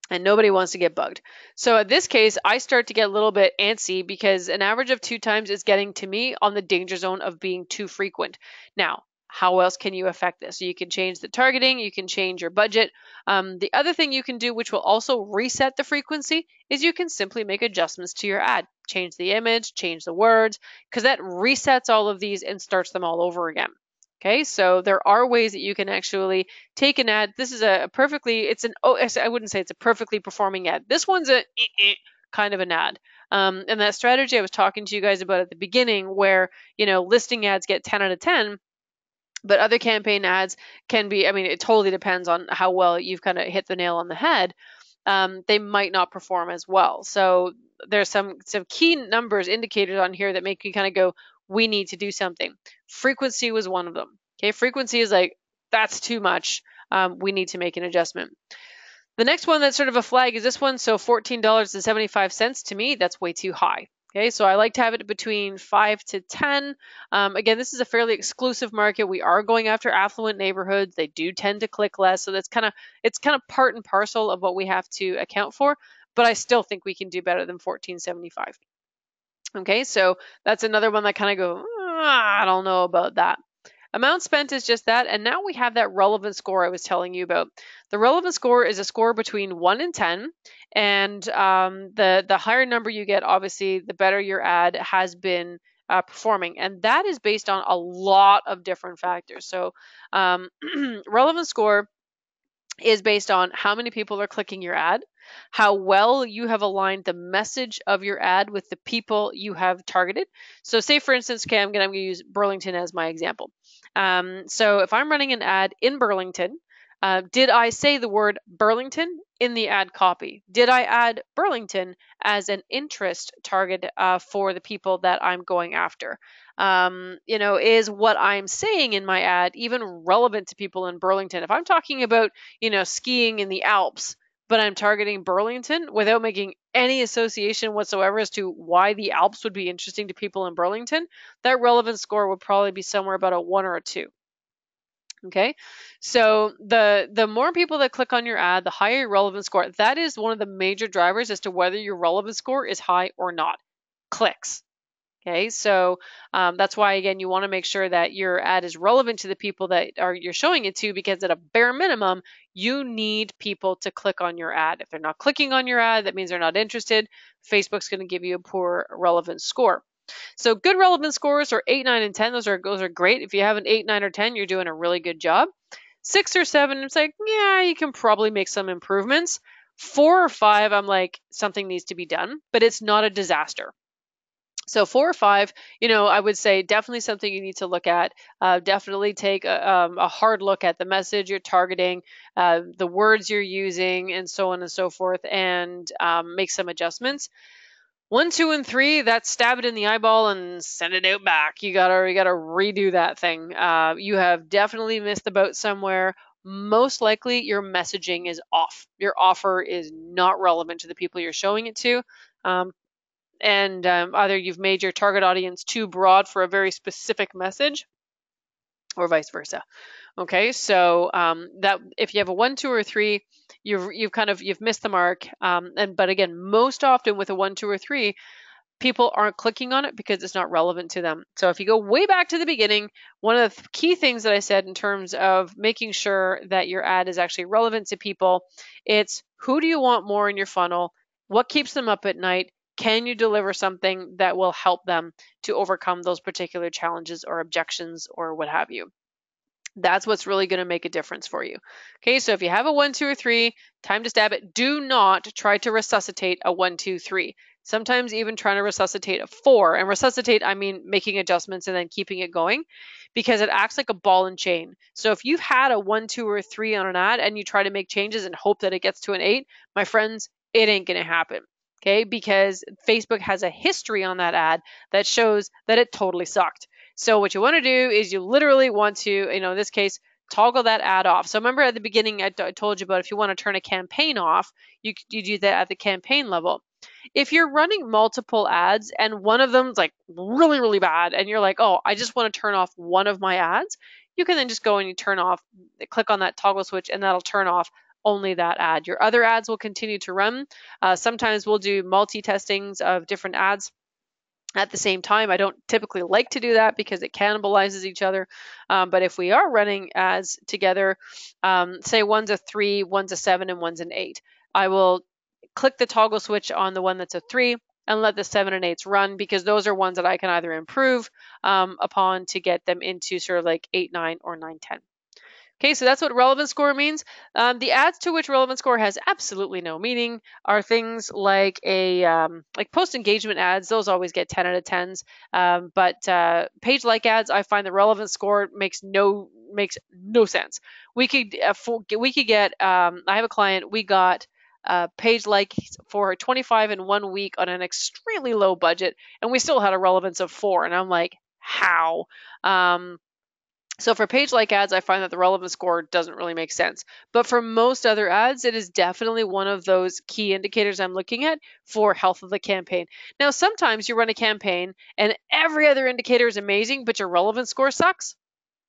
Speaker 1: And nobody wants to get bugged. So in this case, I start to get a little bit antsy because an average of 2 times is getting to me on the danger zone of being too frequent. Now, how else can you affect this? So you can change the targeting, you can change your budget. The other thing you can do, which will also reset the frequency, is you can simply make adjustments to your ad. Change the image, change the words, because that resets all of these and starts them all over again. Okay, so there are ways that you can actually take an ad. This is I wouldn't say it's a perfectly performing ad. This one's a kind of an ad. And that strategy I was talking to you guys about at the beginning where, listing ads get 10 out of 10, But other campaign ads can be, I mean, it totally depends on how well you've kind of hit the nail on the head. They might not perform as well. So there's some key numbers indicators on here that make you kind of go, we need to do something. Frequency was one of them. Okay, frequency is like, that's too much. We need to make an adjustment. The next one that's sort of a flag is this one. So $14.75 to me, that's way too high. Okay, so I like to have it between 5 to 10. Again, this is a fairly exclusive market. We are going after affluent neighborhoods. They do tend to click less, so it's kind of part and parcel of what we have to account for. But I still think we can do better than 14.75. Okay, so that's another one that kind of go, I don't know about that. Amount spent is just that, and now we have that relevant score I was telling you about. The relevant score is a score between 1 and 10, and the higher number you get, obviously, the better your ad has been performing, and that is based on a lot of different factors. So relevant score is based on how many people are clicking your ad, how well you have aligned the message of your ad with the people you have targeted. So say, for instance, okay, I'm going to use Burlington as my example. So if I'm running an ad in Burlington, did I say the word Burlington in the ad copy? Did I add Burlington as an interest target for the people that I'm going after? Is what I'm saying in my ad even relevant to people in Burlington? If I'm talking about, skiing in the Alps, but I'm targeting Burlington without making any association whatsoever as to why the Alps would be interesting to people in Burlington, that relevant score would probably be somewhere about a 1 or a 2. Okay, so the more people that click on your ad, the higher your relevant score. That is one of the major drivers as to whether your relevant score is high or not. Clicks. Okay, so that's why, again, you want to make sure that your ad is relevant to the people that you're showing it to, because at a bare minimum, you need people to click on your ad. If they're not clicking on your ad, that means they're not interested. Facebook's going to give you a poor relevant score. So good relevant scores are 8, 9, and 10. Those are great. If you have an 8, 9, or 10, you're doing a really good job. 6 or 7, it's like, yeah, you can probably make some improvements. 4 or 5, I'm like, something needs to be done, but it's not a disaster. So 4 or 5, I would say definitely something you need to look at. Definitely take a hard look at the message you're targeting, the words you're using, and so on and so forth, and make some adjustments. 1, 2, and 3, that's stab it in the eyeball and send it out back. You gotta redo that thing. You have definitely missed the boat somewhere. Most likely your messaging is off. Your offer is not relevant to the people you're showing it to. And either you've made your target audience too broad for a very specific message, or vice versa. Okay, so that if you have a 1, 2, or 3, you've missed the mark. But again, most often with a 1, 2, or 3, people aren't clicking on it because it's not relevant to them. So if you go way back to the beginning, one of the key things that I said in terms of making sure that your ad is actually relevant to people, it's who do you want more in your funnel? What keeps them up at night? Can you deliver something that will help them to overcome those particular challenges or objections or what have you? That's what's really going to make a difference for you. Okay, so if you have a 1, 2, or 3, time to stab it. Do not try to resuscitate a 1, 2, 3. Sometimes even trying to resuscitate a 4. And resuscitate, I mean making adjustments and then keeping it going, because it acts like a ball and chain. So if you've had a 1, 2, or 3 on an ad and you try to make changes and hope that it gets to an 8, my friends, it ain't going to happen. Okay, because Facebook has a history on that ad that shows that it totally sucked. So what you want to do is you literally want to, in this case, toggle that ad off. So remember at the beginning, I told you about if you want to turn a campaign off, you do that at the campaign level. If you're running multiple ads and one of them's like really, really bad, and you're like, oh, I just want to turn off one of my ads, you can then just go and you click on that toggle switch, and that'll turn off only that ad. Your other ads will continue to run. Sometimes we'll do multi-testings of different ads at the same time. I don't typically like to do that because it cannibalizes each other. But if we are running ads together, say one's a 3, one's a 7, and one's an 8, I will click the toggle switch on the one that's a 3 and let the 7 and 8s run, because those are ones that I can either improve upon to get them into sort of like 8, 9, or 9, 10. Okay, so that's what relevant score means. The ads to which relevant score has absolutely no meaning are things like like post engagement ads. Those always get 10 out of 10s. But page like ads, I find the relevant score makes no makes no sense. We could get. I have a client. We got page likes for 25 in 1 week on an extremely low budget, and we still had a relevance of 4. And I'm like, how? So for page like ads, I find that the relevance score doesn't really make sense. But for most other ads, it is definitely one of those key indicators I'm looking at for health of the campaign. Now, sometimes you run a campaign and every other indicator is amazing, but your relevance score sucks.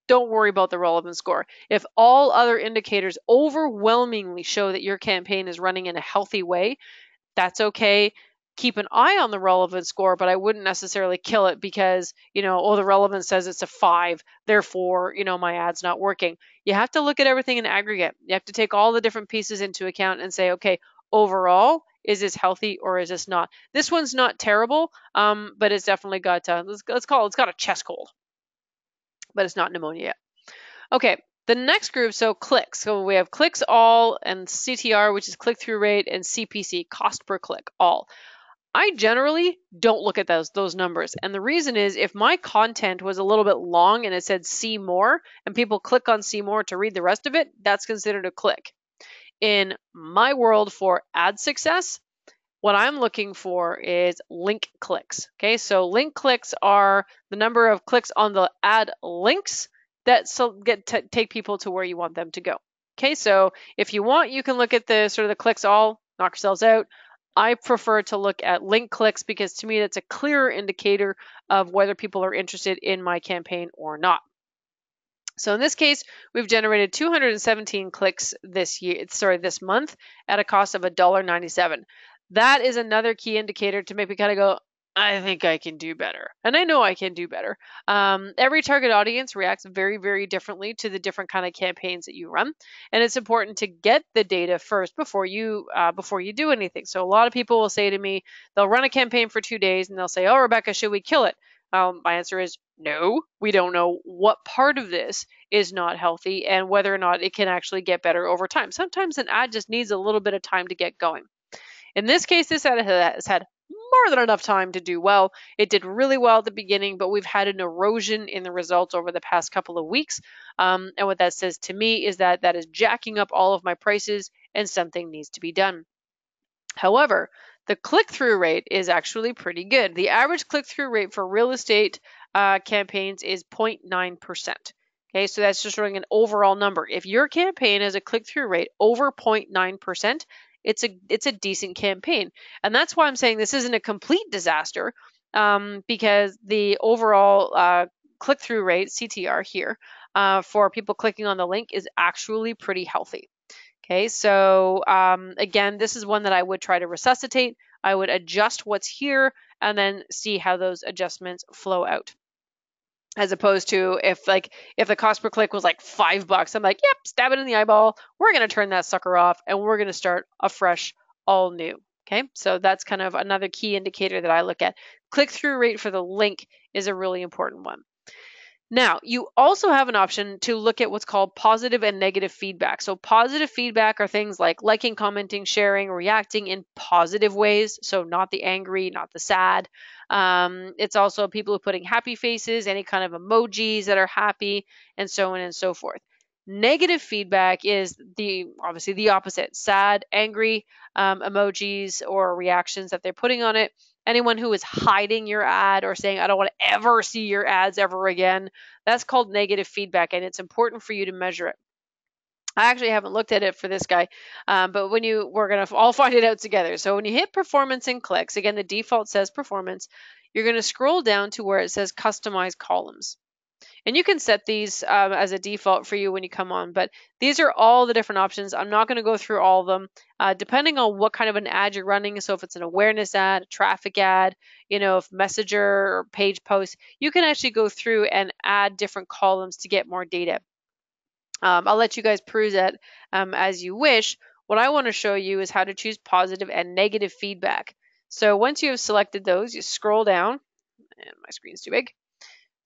Speaker 1: Don't worry about the relevance score. If all other indicators overwhelmingly show that your campaign is running in a healthy way, that's okay. Keep an eye on the relevance score, but I wouldn't necessarily kill it because, the relevance says it's a 5, therefore, my ad's not working. You have to look at everything in aggregate. You have to take all the different pieces into account and say, okay, overall, is this healthy or is this not? This one's not terrible, but it's definitely got, it's got a chest cold, but it's not pneumonia yet. Okay, the next group, so clicks. So we have clicks all and CTR, which is click-through rate, and CPC, cost per click, all. I generally don't look at those numbers. And the reason is if my content was a little bit long and it said see more and people click on see more to read the rest of it, that's considered a click. In my world for ad success, what I'm looking for is link clicks. Okay, so link clicks are the number of clicks on the ad links that take people to where you want them to go. Okay, so if you want, you can look at the sort of the clicks all, knock yourselves out. I prefer to look at link clicks because to me that's a clearer indicator of whether people are interested in my campaign or not. So in this case, we've generated 217 clicks this month at a cost of $1.97. That is another key indicator to make me kind of go, I think I can do better. And I know I can do better. Every target audience reacts very, very differently to the different kind of campaigns that you run. And it's important to get the data first before you do anything. So a lot of people will say to me, they'll run a campaign for 2 days and they'll say, oh, Rebecca, should we kill it? My answer is no. We don't know what part of this is not healthy and whether or not it can actually get better over time. Sometimes an ad just needs a little bit of time to get going. In this case, this ad has had more than enough time to do well. It did really well at the beginning, but we've had an erosion in the results over the past couple of weeks. And what that says to me is that is jacking up all of my prices and something needs to be done. However, the click-through rate is actually pretty good. The average click-through rate for real estate campaigns is 0.9%. Okay, so that's just showing an overall number. If your campaign has a click-through rate over 0.9%, it's a decent campaign. And that's why I'm saying this isn't a complete disaster, because the overall click-through rate, CTR here, for people clicking on the link is actually pretty healthy. Okay, so again, this is one that I would try to resuscitate. I would adjust what's here and then see how those adjustments flow out. As opposed to if the cost per click was like $5, I'm like, yep, stab it in the eyeball. We're going to turn that sucker off and we're going to start afresh, all new. Okay, so that's kind of another key indicator that I look at. Click-through rate for the link is a really important one. Now, you also have an option to look at what's called positive and negative feedback. So positive feedback are things like liking, commenting, sharing, reacting in positive ways. So not the angry, not the sad. It's also people who are putting happy faces, any kind of emojis that are happy, and so on and so forth. Negative feedback is obviously the opposite, sad, angry emojis or reactions that they're putting on it. Anyone who is hiding your ad or saying, I don't want to ever see your ads ever again, that's called negative feedback, and it's important for you to measure it. I actually haven't looked at it for this guy, but we're going to all find it out together. So when you hit performance and clicks, again, the default says performance, you're going to scroll down to where it says customize columns. And you can set these as a default for you when you come on, but these are all the different options. I'm not going to go through all of them. Depending on what kind of an ad you're running, so if it's an awareness ad, a traffic ad, if messenger or page post, you can actually go through and add different columns to get more data. I'll let you guys peruse that as you wish. What I want to show you is how to choose positive and negative feedback. So once you have selected those, you scroll down, and my screen's too big.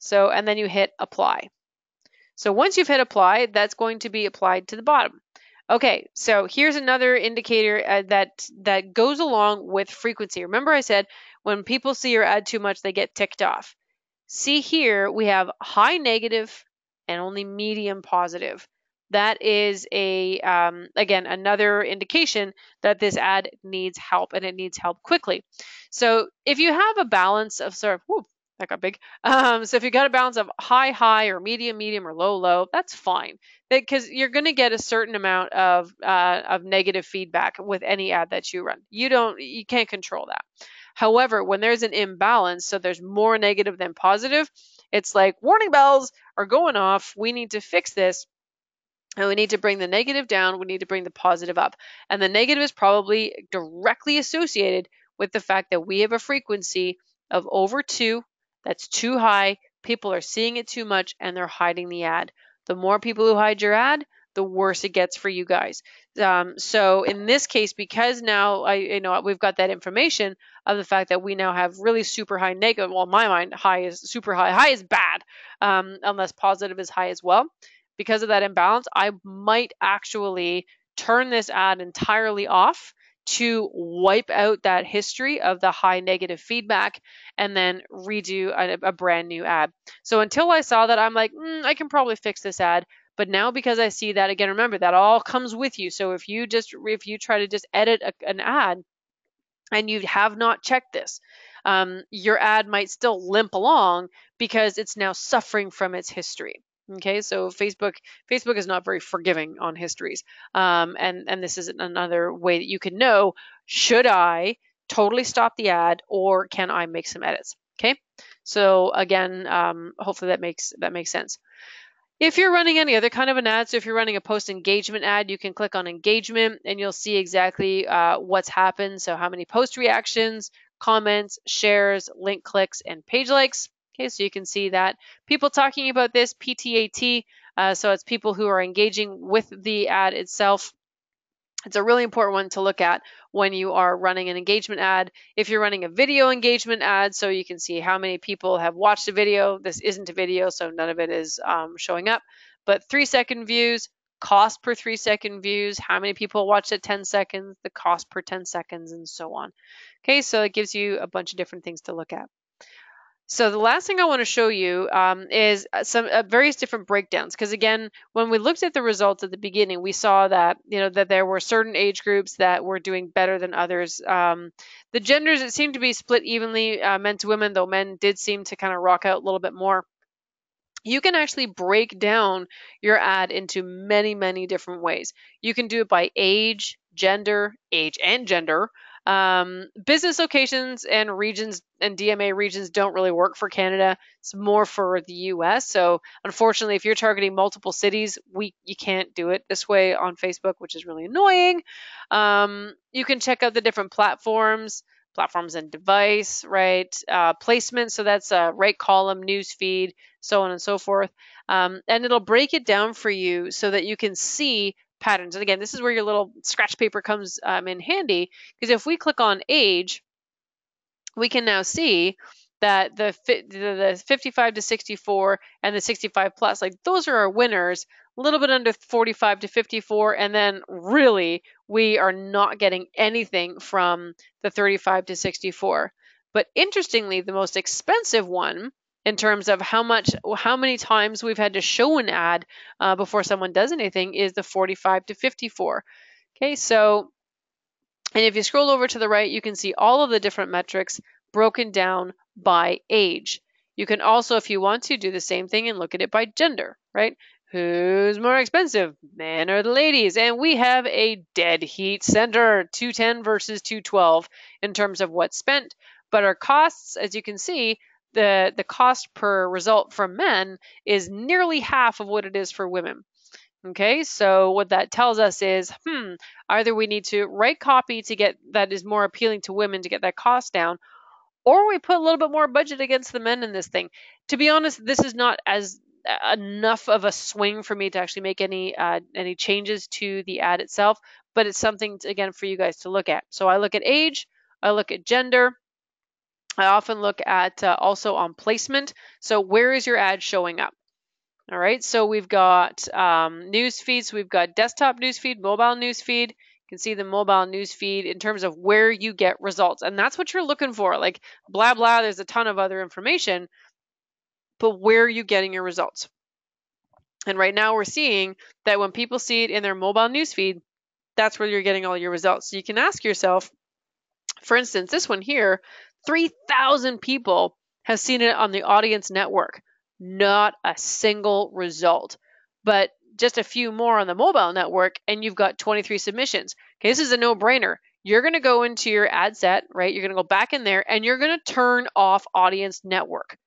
Speaker 1: So, and then you hit apply. So once you've hit apply, that's going to be applied to the bottom. Okay, so here's another indicator that goes along with frequency. Remember I said when people see your ad too much, they get ticked off. See here, we have high negative and only medium positive. That is again, another indication that this ad needs help, and it needs help quickly. So if you have a balance of sort of, whoop, that got big. So if you got a balance of high, high, or medium, medium, or low, low, that's fine, because you're going to get a certain amount of negative feedback with any ad that you run. You can't control that. However, when there's an imbalance, so there's more negative than positive, it's like warning bells are going off. We need to fix this. And we need to bring the negative down. We need to bring the positive up. And the negative is probably directly associated with the fact that we have a frequency of over 2. That's too high. People are seeing it too much, and they're hiding the ad. The more people who hide your ad, the worse it gets for you guys. So in this case, because now we've got that information of the fact that we now have really super high negative. Well, in my mind, high is super high. High is bad, unless positive is high as well. Because of that imbalance, I might actually turn this ad entirely off to wipe out that history of the high negative feedback and then redo a brand new ad. So until I saw that, I'm like, I can probably fix this ad. But now, because I see that, again, remember that all comes with you. So if you try to just edit an ad and you have not checked this, your ad might still limp along because it's now suffering from its history. Okay, so Facebook is not very forgiving on histories, and this is another way that you can know, should I totally stop the ad or can I make some edits? Okay, so again, hopefully that makes sense. If you're running any other kind of an ad, so if you're running a post engagement ad, you can click on engagement and you'll see exactly what's happened. So how many post reactions, comments, shares, link clicks, and page likes. Okay, so you can see that people talking about this, PTAT, so it's people who are engaging with the ad itself. It's a really important one to look at when you are running an engagement ad. If you're running a video engagement ad, so you can see how many people have watched a video. This isn't a video, so none of it is showing up. But 3-second views, cost per 3-second views, how many people watched at 10 seconds, the cost per 10 seconds, and so on. Okay, so it gives you a bunch of different things to look at. So the last thing I want to show you is some various different breakdowns, because again, when we looked at the results at the beginning, we saw that that there were certain age groups that were doing better than others. The genders, it seemed to be split evenly, men to women, though men did seem to kind of rock out a little bit more. You can actually break down your ad into many, many different ways. You can do it by age and gender. Business locations and regions and DMA regions don't really work for Canada. It's more for the US. So unfortunately, if you're targeting multiple cities, you can't do it this way on Facebook, which is really annoying. You can check out the different platforms and device, right? Placement, so that's a right column, news feed, so on and so forth. And it'll break it down for you so that you can see patterns. And again, this is where your little scratch paper comes in handy, because if we click on age, we can now see that the 55 to 64 and the 65 plus, like those are our winners, a little bit under 45 to 54, and then really we are not getting anything from the 35 to 64. But interestingly, the most expensive one in terms of how many times we've had to show an ad before someone does anything is the 45 to 54. Okay, so, and if you scroll over to the right, you can see all of the different metrics broken down by age. You can also, if you want to, do the same thing and look at it by gender, right? Who's more expensive, men or the ladies? And we have a dead heat center, 210 versus 212 in terms of what's spent. But our costs, as you can see, the cost per result for men is nearly half of what it is for women. Okay, so what that tells us is, either we need to write copy to get that is more appealing to women to get that cost down, or we put a little bit more budget against the men in this thing. To be honest, this is not as enough of a swing for me to actually make any changes to the ad itself, but it's something again for you guys to look at. So I look at age, I look at gender. I often look at also on placement. So where is your ad showing up? All right, so we've got news feeds. We've got desktop news feed, mobile news feed. You can see the mobile news feed in terms of where you get results. And that's what you're looking for. Like blah, blah, there's a ton of other information, but where are you getting your results? And right now we're seeing that when people see it in their mobile newsfeed, that's where you're getting all your results. So you can ask yourself, for instance, this one here, 3,000 people have seen it on the audience network. Not a single result, but just a few more on the mobile network, and you've got 23 submissions. Okay, this is a no-brainer. You're going to go into your ad set, right? You're going to go back in there, and you're going to turn off audience network.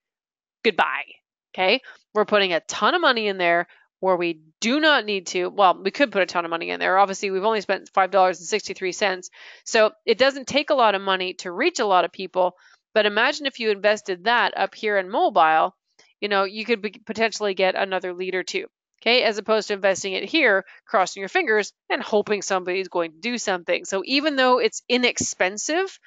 Speaker 1: Goodbye. Okay, we're putting a ton of money in there where we do not need to. Well, we could put a ton of money in there. Obviously, we've only spent $5.63. So it doesn't take a lot of money to reach a lot of people. But imagine if you invested that up here in mobile, you could potentially get another lead or two. Okay, as opposed to investing it here, crossing your fingers and hoping somebody's going to do something. So even though it's inexpensive,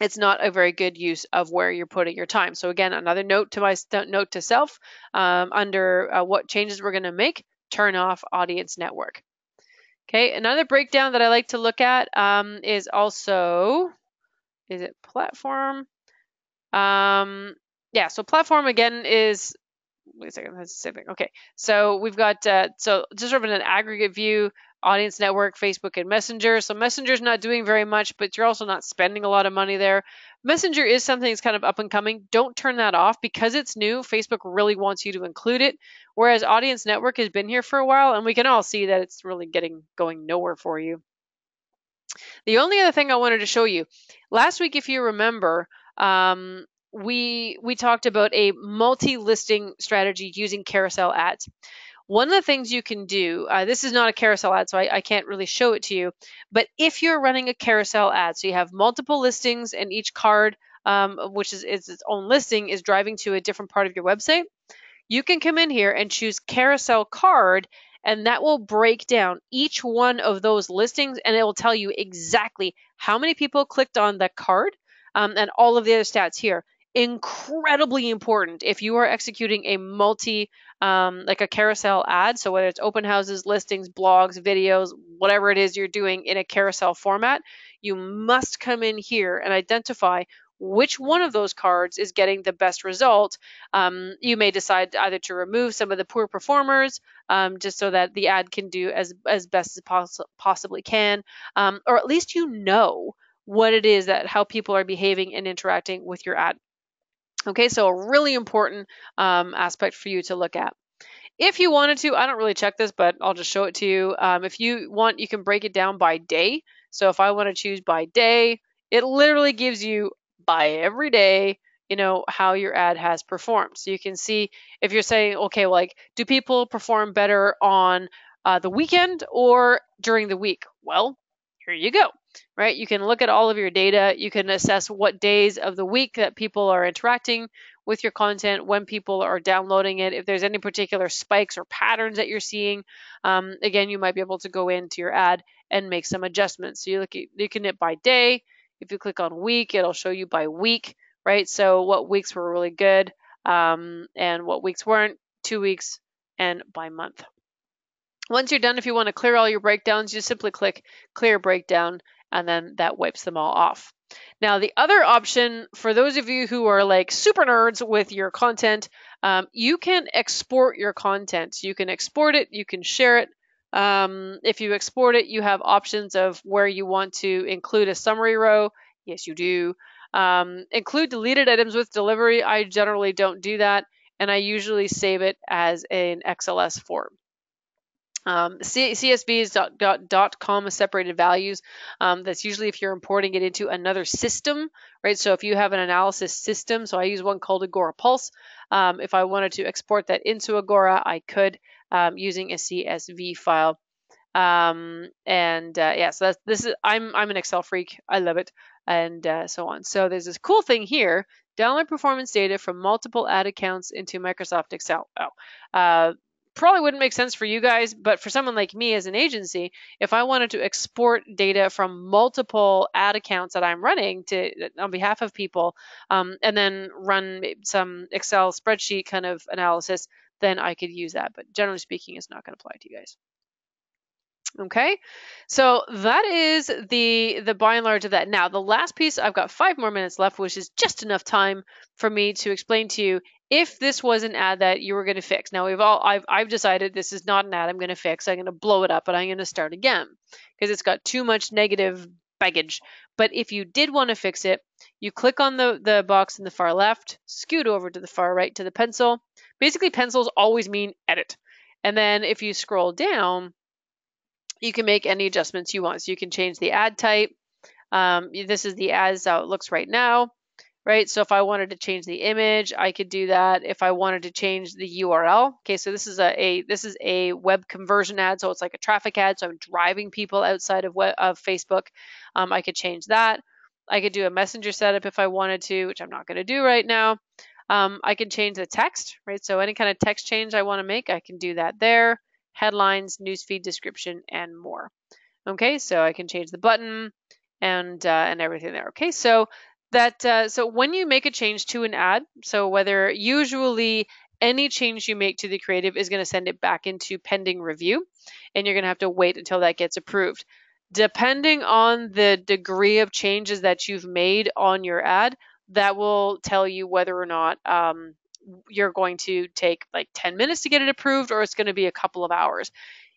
Speaker 1: it's not a very good use of where you're putting your time. So again, another note to self under what changes we're going to make: turn off audience network. Okay, another breakdown that I like to look at is also, is it platform? Yeah, so platform again is, wait a second, that's specific. Okay, so we've got, so just sort of an aggregate view, audience network, Facebook, and Messenger. So Messenger's not doing very much, but you're also not spending a lot of money there. Messenger is something that's kind of up and coming. Don't turn that off because it's new. Facebook really wants you to include it, whereas audience network has been here for a while, and we can all see that it's really going nowhere for you. The only other thing I wanted to show you, last week, if you remember, we talked about a multi-listing strategy using carousel ads. One of the things you can do, this is not a carousel ad, so I can't really show it to you, but if you're running a carousel ad, so you have multiple listings and each card, which is its own listing, is driving to a different part of your website, you can come in here and choose carousel card, and that will break down each one of those listings, and it will tell you exactly how many people clicked on the card, and all of the other stats here. Incredibly important if you are executing a like a carousel ad. So whether it's open houses, listings, blogs, videos, whatever it is you're doing in a carousel format, you must come in here and identify which one of those cards is getting the best result. You may decide either to remove some of the poor performers, just so that the ad can do as best as possibly can, or at least what it is, that how people are behaving and interacting with your ad. Okay, so a really important aspect for you to look at. If you wanted to, I don't really check this, but I'll just show it to you. If you want, you can break it down by day. So if I want to choose by day, it literally gives you by every day, how your ad has performed. So you can see if you're saying, okay, well, like, do people perform better on the weekend or during the week? Well, here you go, right? You can look at all of your data. You can assess what days of the week that people are interacting with your content, when people are downloading it, if there's any particular spikes or patterns that you're seeing. Again, you might be able to go into your ad and make some adjustments. So you can hit by day. If you click on week, it'll show you by week, right? So what weeks were really good, and what weeks weren't, 2 weeks, and by month. Once you're done, if you want to clear all your breakdowns, you simply click clear breakdown, and then that wipes them all off. Now, the other option for those of you who are like super nerds with your content, you can export your content. So you can export it, you can share it. If you export it, you have options of where you want to include a summary row. Yes, you do. Include deleted items with delivery. I generally don't do that, and I usually save it as an XLS form. CSV separated values. That's usually if you're importing it into another system, right? So if you have an analysis system, so I use one called Agora Pulse. If I wanted to export that into Agora, I could, using a CSV file. Yeah, so I'm an Excel freak. I love it, and so on. So there's this cool thing here: download performance data from multiple ad accounts into Microsoft Excel. Probably wouldn't make sense for you guys, but for someone like me as an agency, if I wanted to export data from multiple ad accounts that I'm running on behalf of people, and then run some Excel spreadsheet kind of analysis, then I could use that. But generally speaking, it's not going to apply to you guys. Okay, so that is the by and large of that. Now, the last piece, I've got 5 more minutes left, which is just enough time for me to explain to you if this was an ad that you were going to fix. Now I've decided this is not an ad I'm going to fix. I'm going to blow it up, and I'm going to start again because it's got too much negative baggage. But if you did want to fix it, you click on the box in the far left, scoot over to the far right to the pencil. Basically, pencils always mean edit. And then if you scroll down, you can make any adjustments you want. So you can change the ad type. This is the ad how it looks right now, right? So if I wanted to change the image, I could do that. If I wanted to change the URL, okay, so this is a web conversion ad, so it's like a traffic ad. So I'm driving people outside of Facebook. I could change that. I could do a messenger setup if I wanted to, which I'm not going to do right now. I can change the text, right? So any kind of text change I want to make, I can do that there. Headlines, newsfeed description, and more. Okay, so I can change the button and everything there. Okay, so so when you make a change to an ad, so whether usually any change you make to the creative is going to send it back into pending review, and you're going to have to wait until that gets approved. Depending on the degree of changes that you've made on your ad, that will tell you whether or not you're going to take like 10 minutes to get it approved, or it's going to be a couple of hours.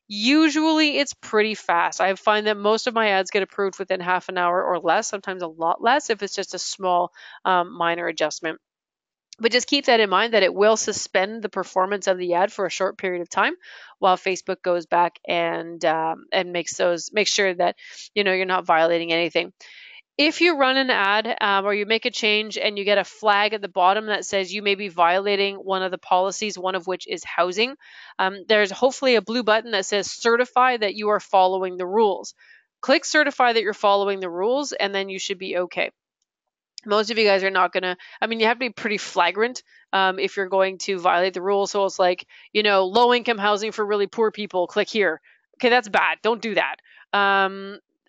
Speaker 1: Usually it's pretty fast. I find that most of my ads get approved within half an hour or less, sometimes a lot less if it's just a small minor adjustment. But just keep that in mind that it will suspend the performance of the ad for a short period of time while Facebook goes back and makes sure that you're not violating anything. If you run an ad or you make a change and you get a flag at the bottom that says you may be violating one of the policies, one of which is housing, there's hopefully a blue button that says certify that you are following the rules. Click certify that you're following the rules, and then you should be okay. Most of you guys are not going to, you have to be pretty flagrant if you're going to violate the rules. So it's like, low income housing for really poor people, click here. Okay, that's bad. Don't do that.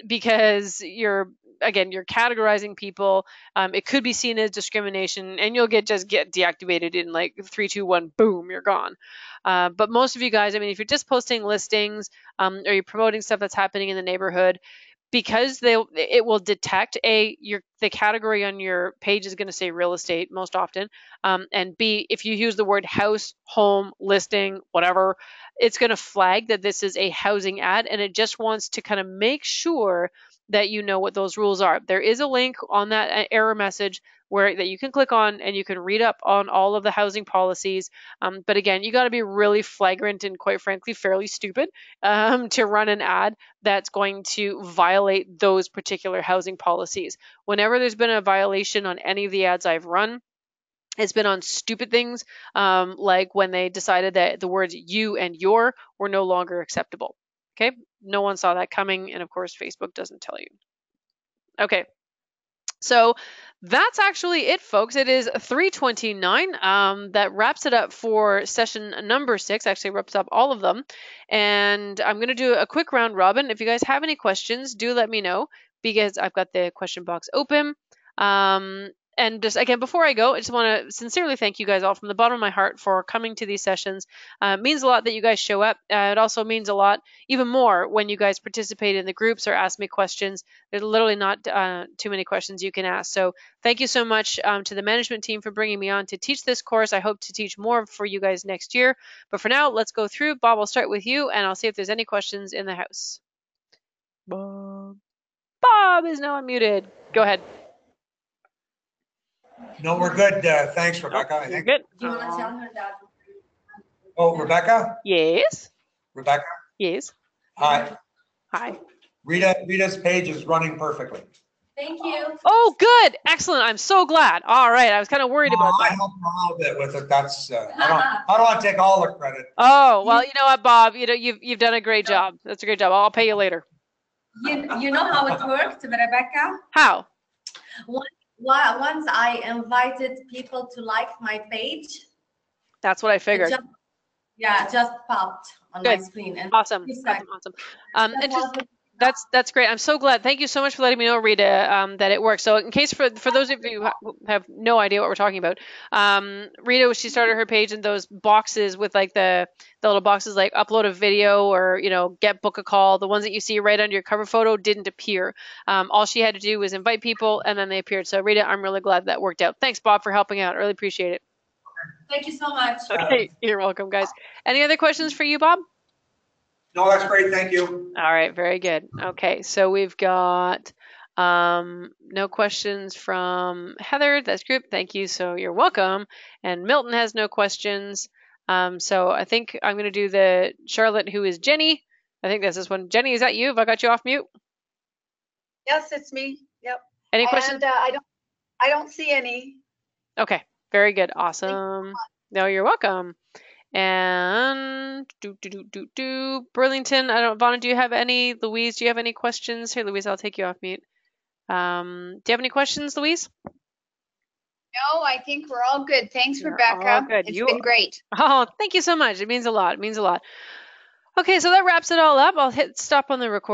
Speaker 1: Because you're categorizing people. It could be seen as discrimination, and you'll get deactivated in like 3, 2, 1, boom, you're gone. But most of you guys, if you're just posting listings or you're promoting stuff that's happening in the neighborhood, because it will detect the category on your page is going to say real estate most often, and B, if you use the word house, home, listing, whatever, it's going to flag that this is a housing ad, and it just wants to kind of make sure that you know what those rules are. There is a link on that error message that you can click on, and you can read up on all of the housing policies. But again, you got to be really flagrant and, quite frankly, fairly stupid to run an ad that's going to violate those particular housing policies. Whenever there's been a violation on any of the ads I've run, it's been on stupid things, like when they decided that the words you and your were no longer acceptable. Okay, no one saw that coming, and of course Facebook doesn't tell you. Okay, so that's actually it, folks. It is 3:29. That wraps it up for session number 6. Actually wraps up all of them, and I'm going to do a quick round robin. If you guys have any questions, do let me know, because I've got the question box open. And just again, before I go, I just want to sincerely thank you guys all from the bottom of my heart for coming to these sessions. It means a lot that you guys show up. It also means a lot, even more, when you guys participate in the groups or ask me questions. There's literally not too many questions you can ask. So thank you so much to the management team for bringing me on to teach this course. I hope to teach more for you guys next year. But for now, let's go through. Bob, I'll start with you, and I'll see if there's any questions in the house. Bob is now unmuted. Go ahead.
Speaker 2: No, we're good. Thanks, Rebecca.
Speaker 1: I think. Good.
Speaker 3: Do you want to tell her that?
Speaker 2: Oh, Rebecca?
Speaker 1: Yes.
Speaker 2: Rebecca?
Speaker 1: Yes.
Speaker 2: Hi.
Speaker 1: Hi.
Speaker 2: Rita's page is running perfectly.
Speaker 3: Thank you.
Speaker 1: Oh, good. Excellent. I'm so glad. All right. I was kind of worried about that.
Speaker 2: I helped a little bit with it. That's I don't want to take all the credit.
Speaker 1: Oh, well, you know what, Bob? You've done a great job. That's a great job. I'll pay you later.
Speaker 3: You know how it worked, Rebecca?
Speaker 1: How?
Speaker 3: Once I invited people to like my page.
Speaker 1: That's what I figured.
Speaker 3: Just popped on my screen. And
Speaker 1: awesome. That's awesome. That's great. I'm so glad. Thank you so much for letting me know, Rita, that it works. So in case for those of you who have no idea what we're talking about, Rita, she started her page in those boxes with like the little boxes like upload a video or, book a call. The ones that you see right under your cover photo didn't appear. All she had to do was invite people and then they appeared. So Rita, I'm really glad that worked out. Thanks, Bob, for helping out. I really appreciate it.
Speaker 3: Thank you so much.
Speaker 1: Okay, you're welcome, guys. Any other questions for you, Bob?
Speaker 2: No, that's great. Thank you.
Speaker 1: All right, very good. Okay, so we've got no questions from Heather. That's group. Thank you. So you're welcome. And Milton has no questions. So I think I'm going to do the Charlotte, who is Jenny. I think this is one. Jenny, is that you? Have I got you off mute?
Speaker 4: Yes, it's me. Yep.
Speaker 1: Any questions?
Speaker 4: And I don't see any.
Speaker 1: Okay, very good. Awesome. No, you're welcome. And Burlington, I don't, Vonna, do you have any? Louise, do you have any questions? Here, Louise, I'll take you off mute. Do you have any questions, Louise?
Speaker 5: No, I think we're all good. Thanks,
Speaker 1: You're
Speaker 5: Rebecca.
Speaker 1: all good.
Speaker 5: It's been great.
Speaker 1: Oh, thank you so much. It means a lot. It means a lot. Okay, so that wraps it all up. I'll hit stop on the recording.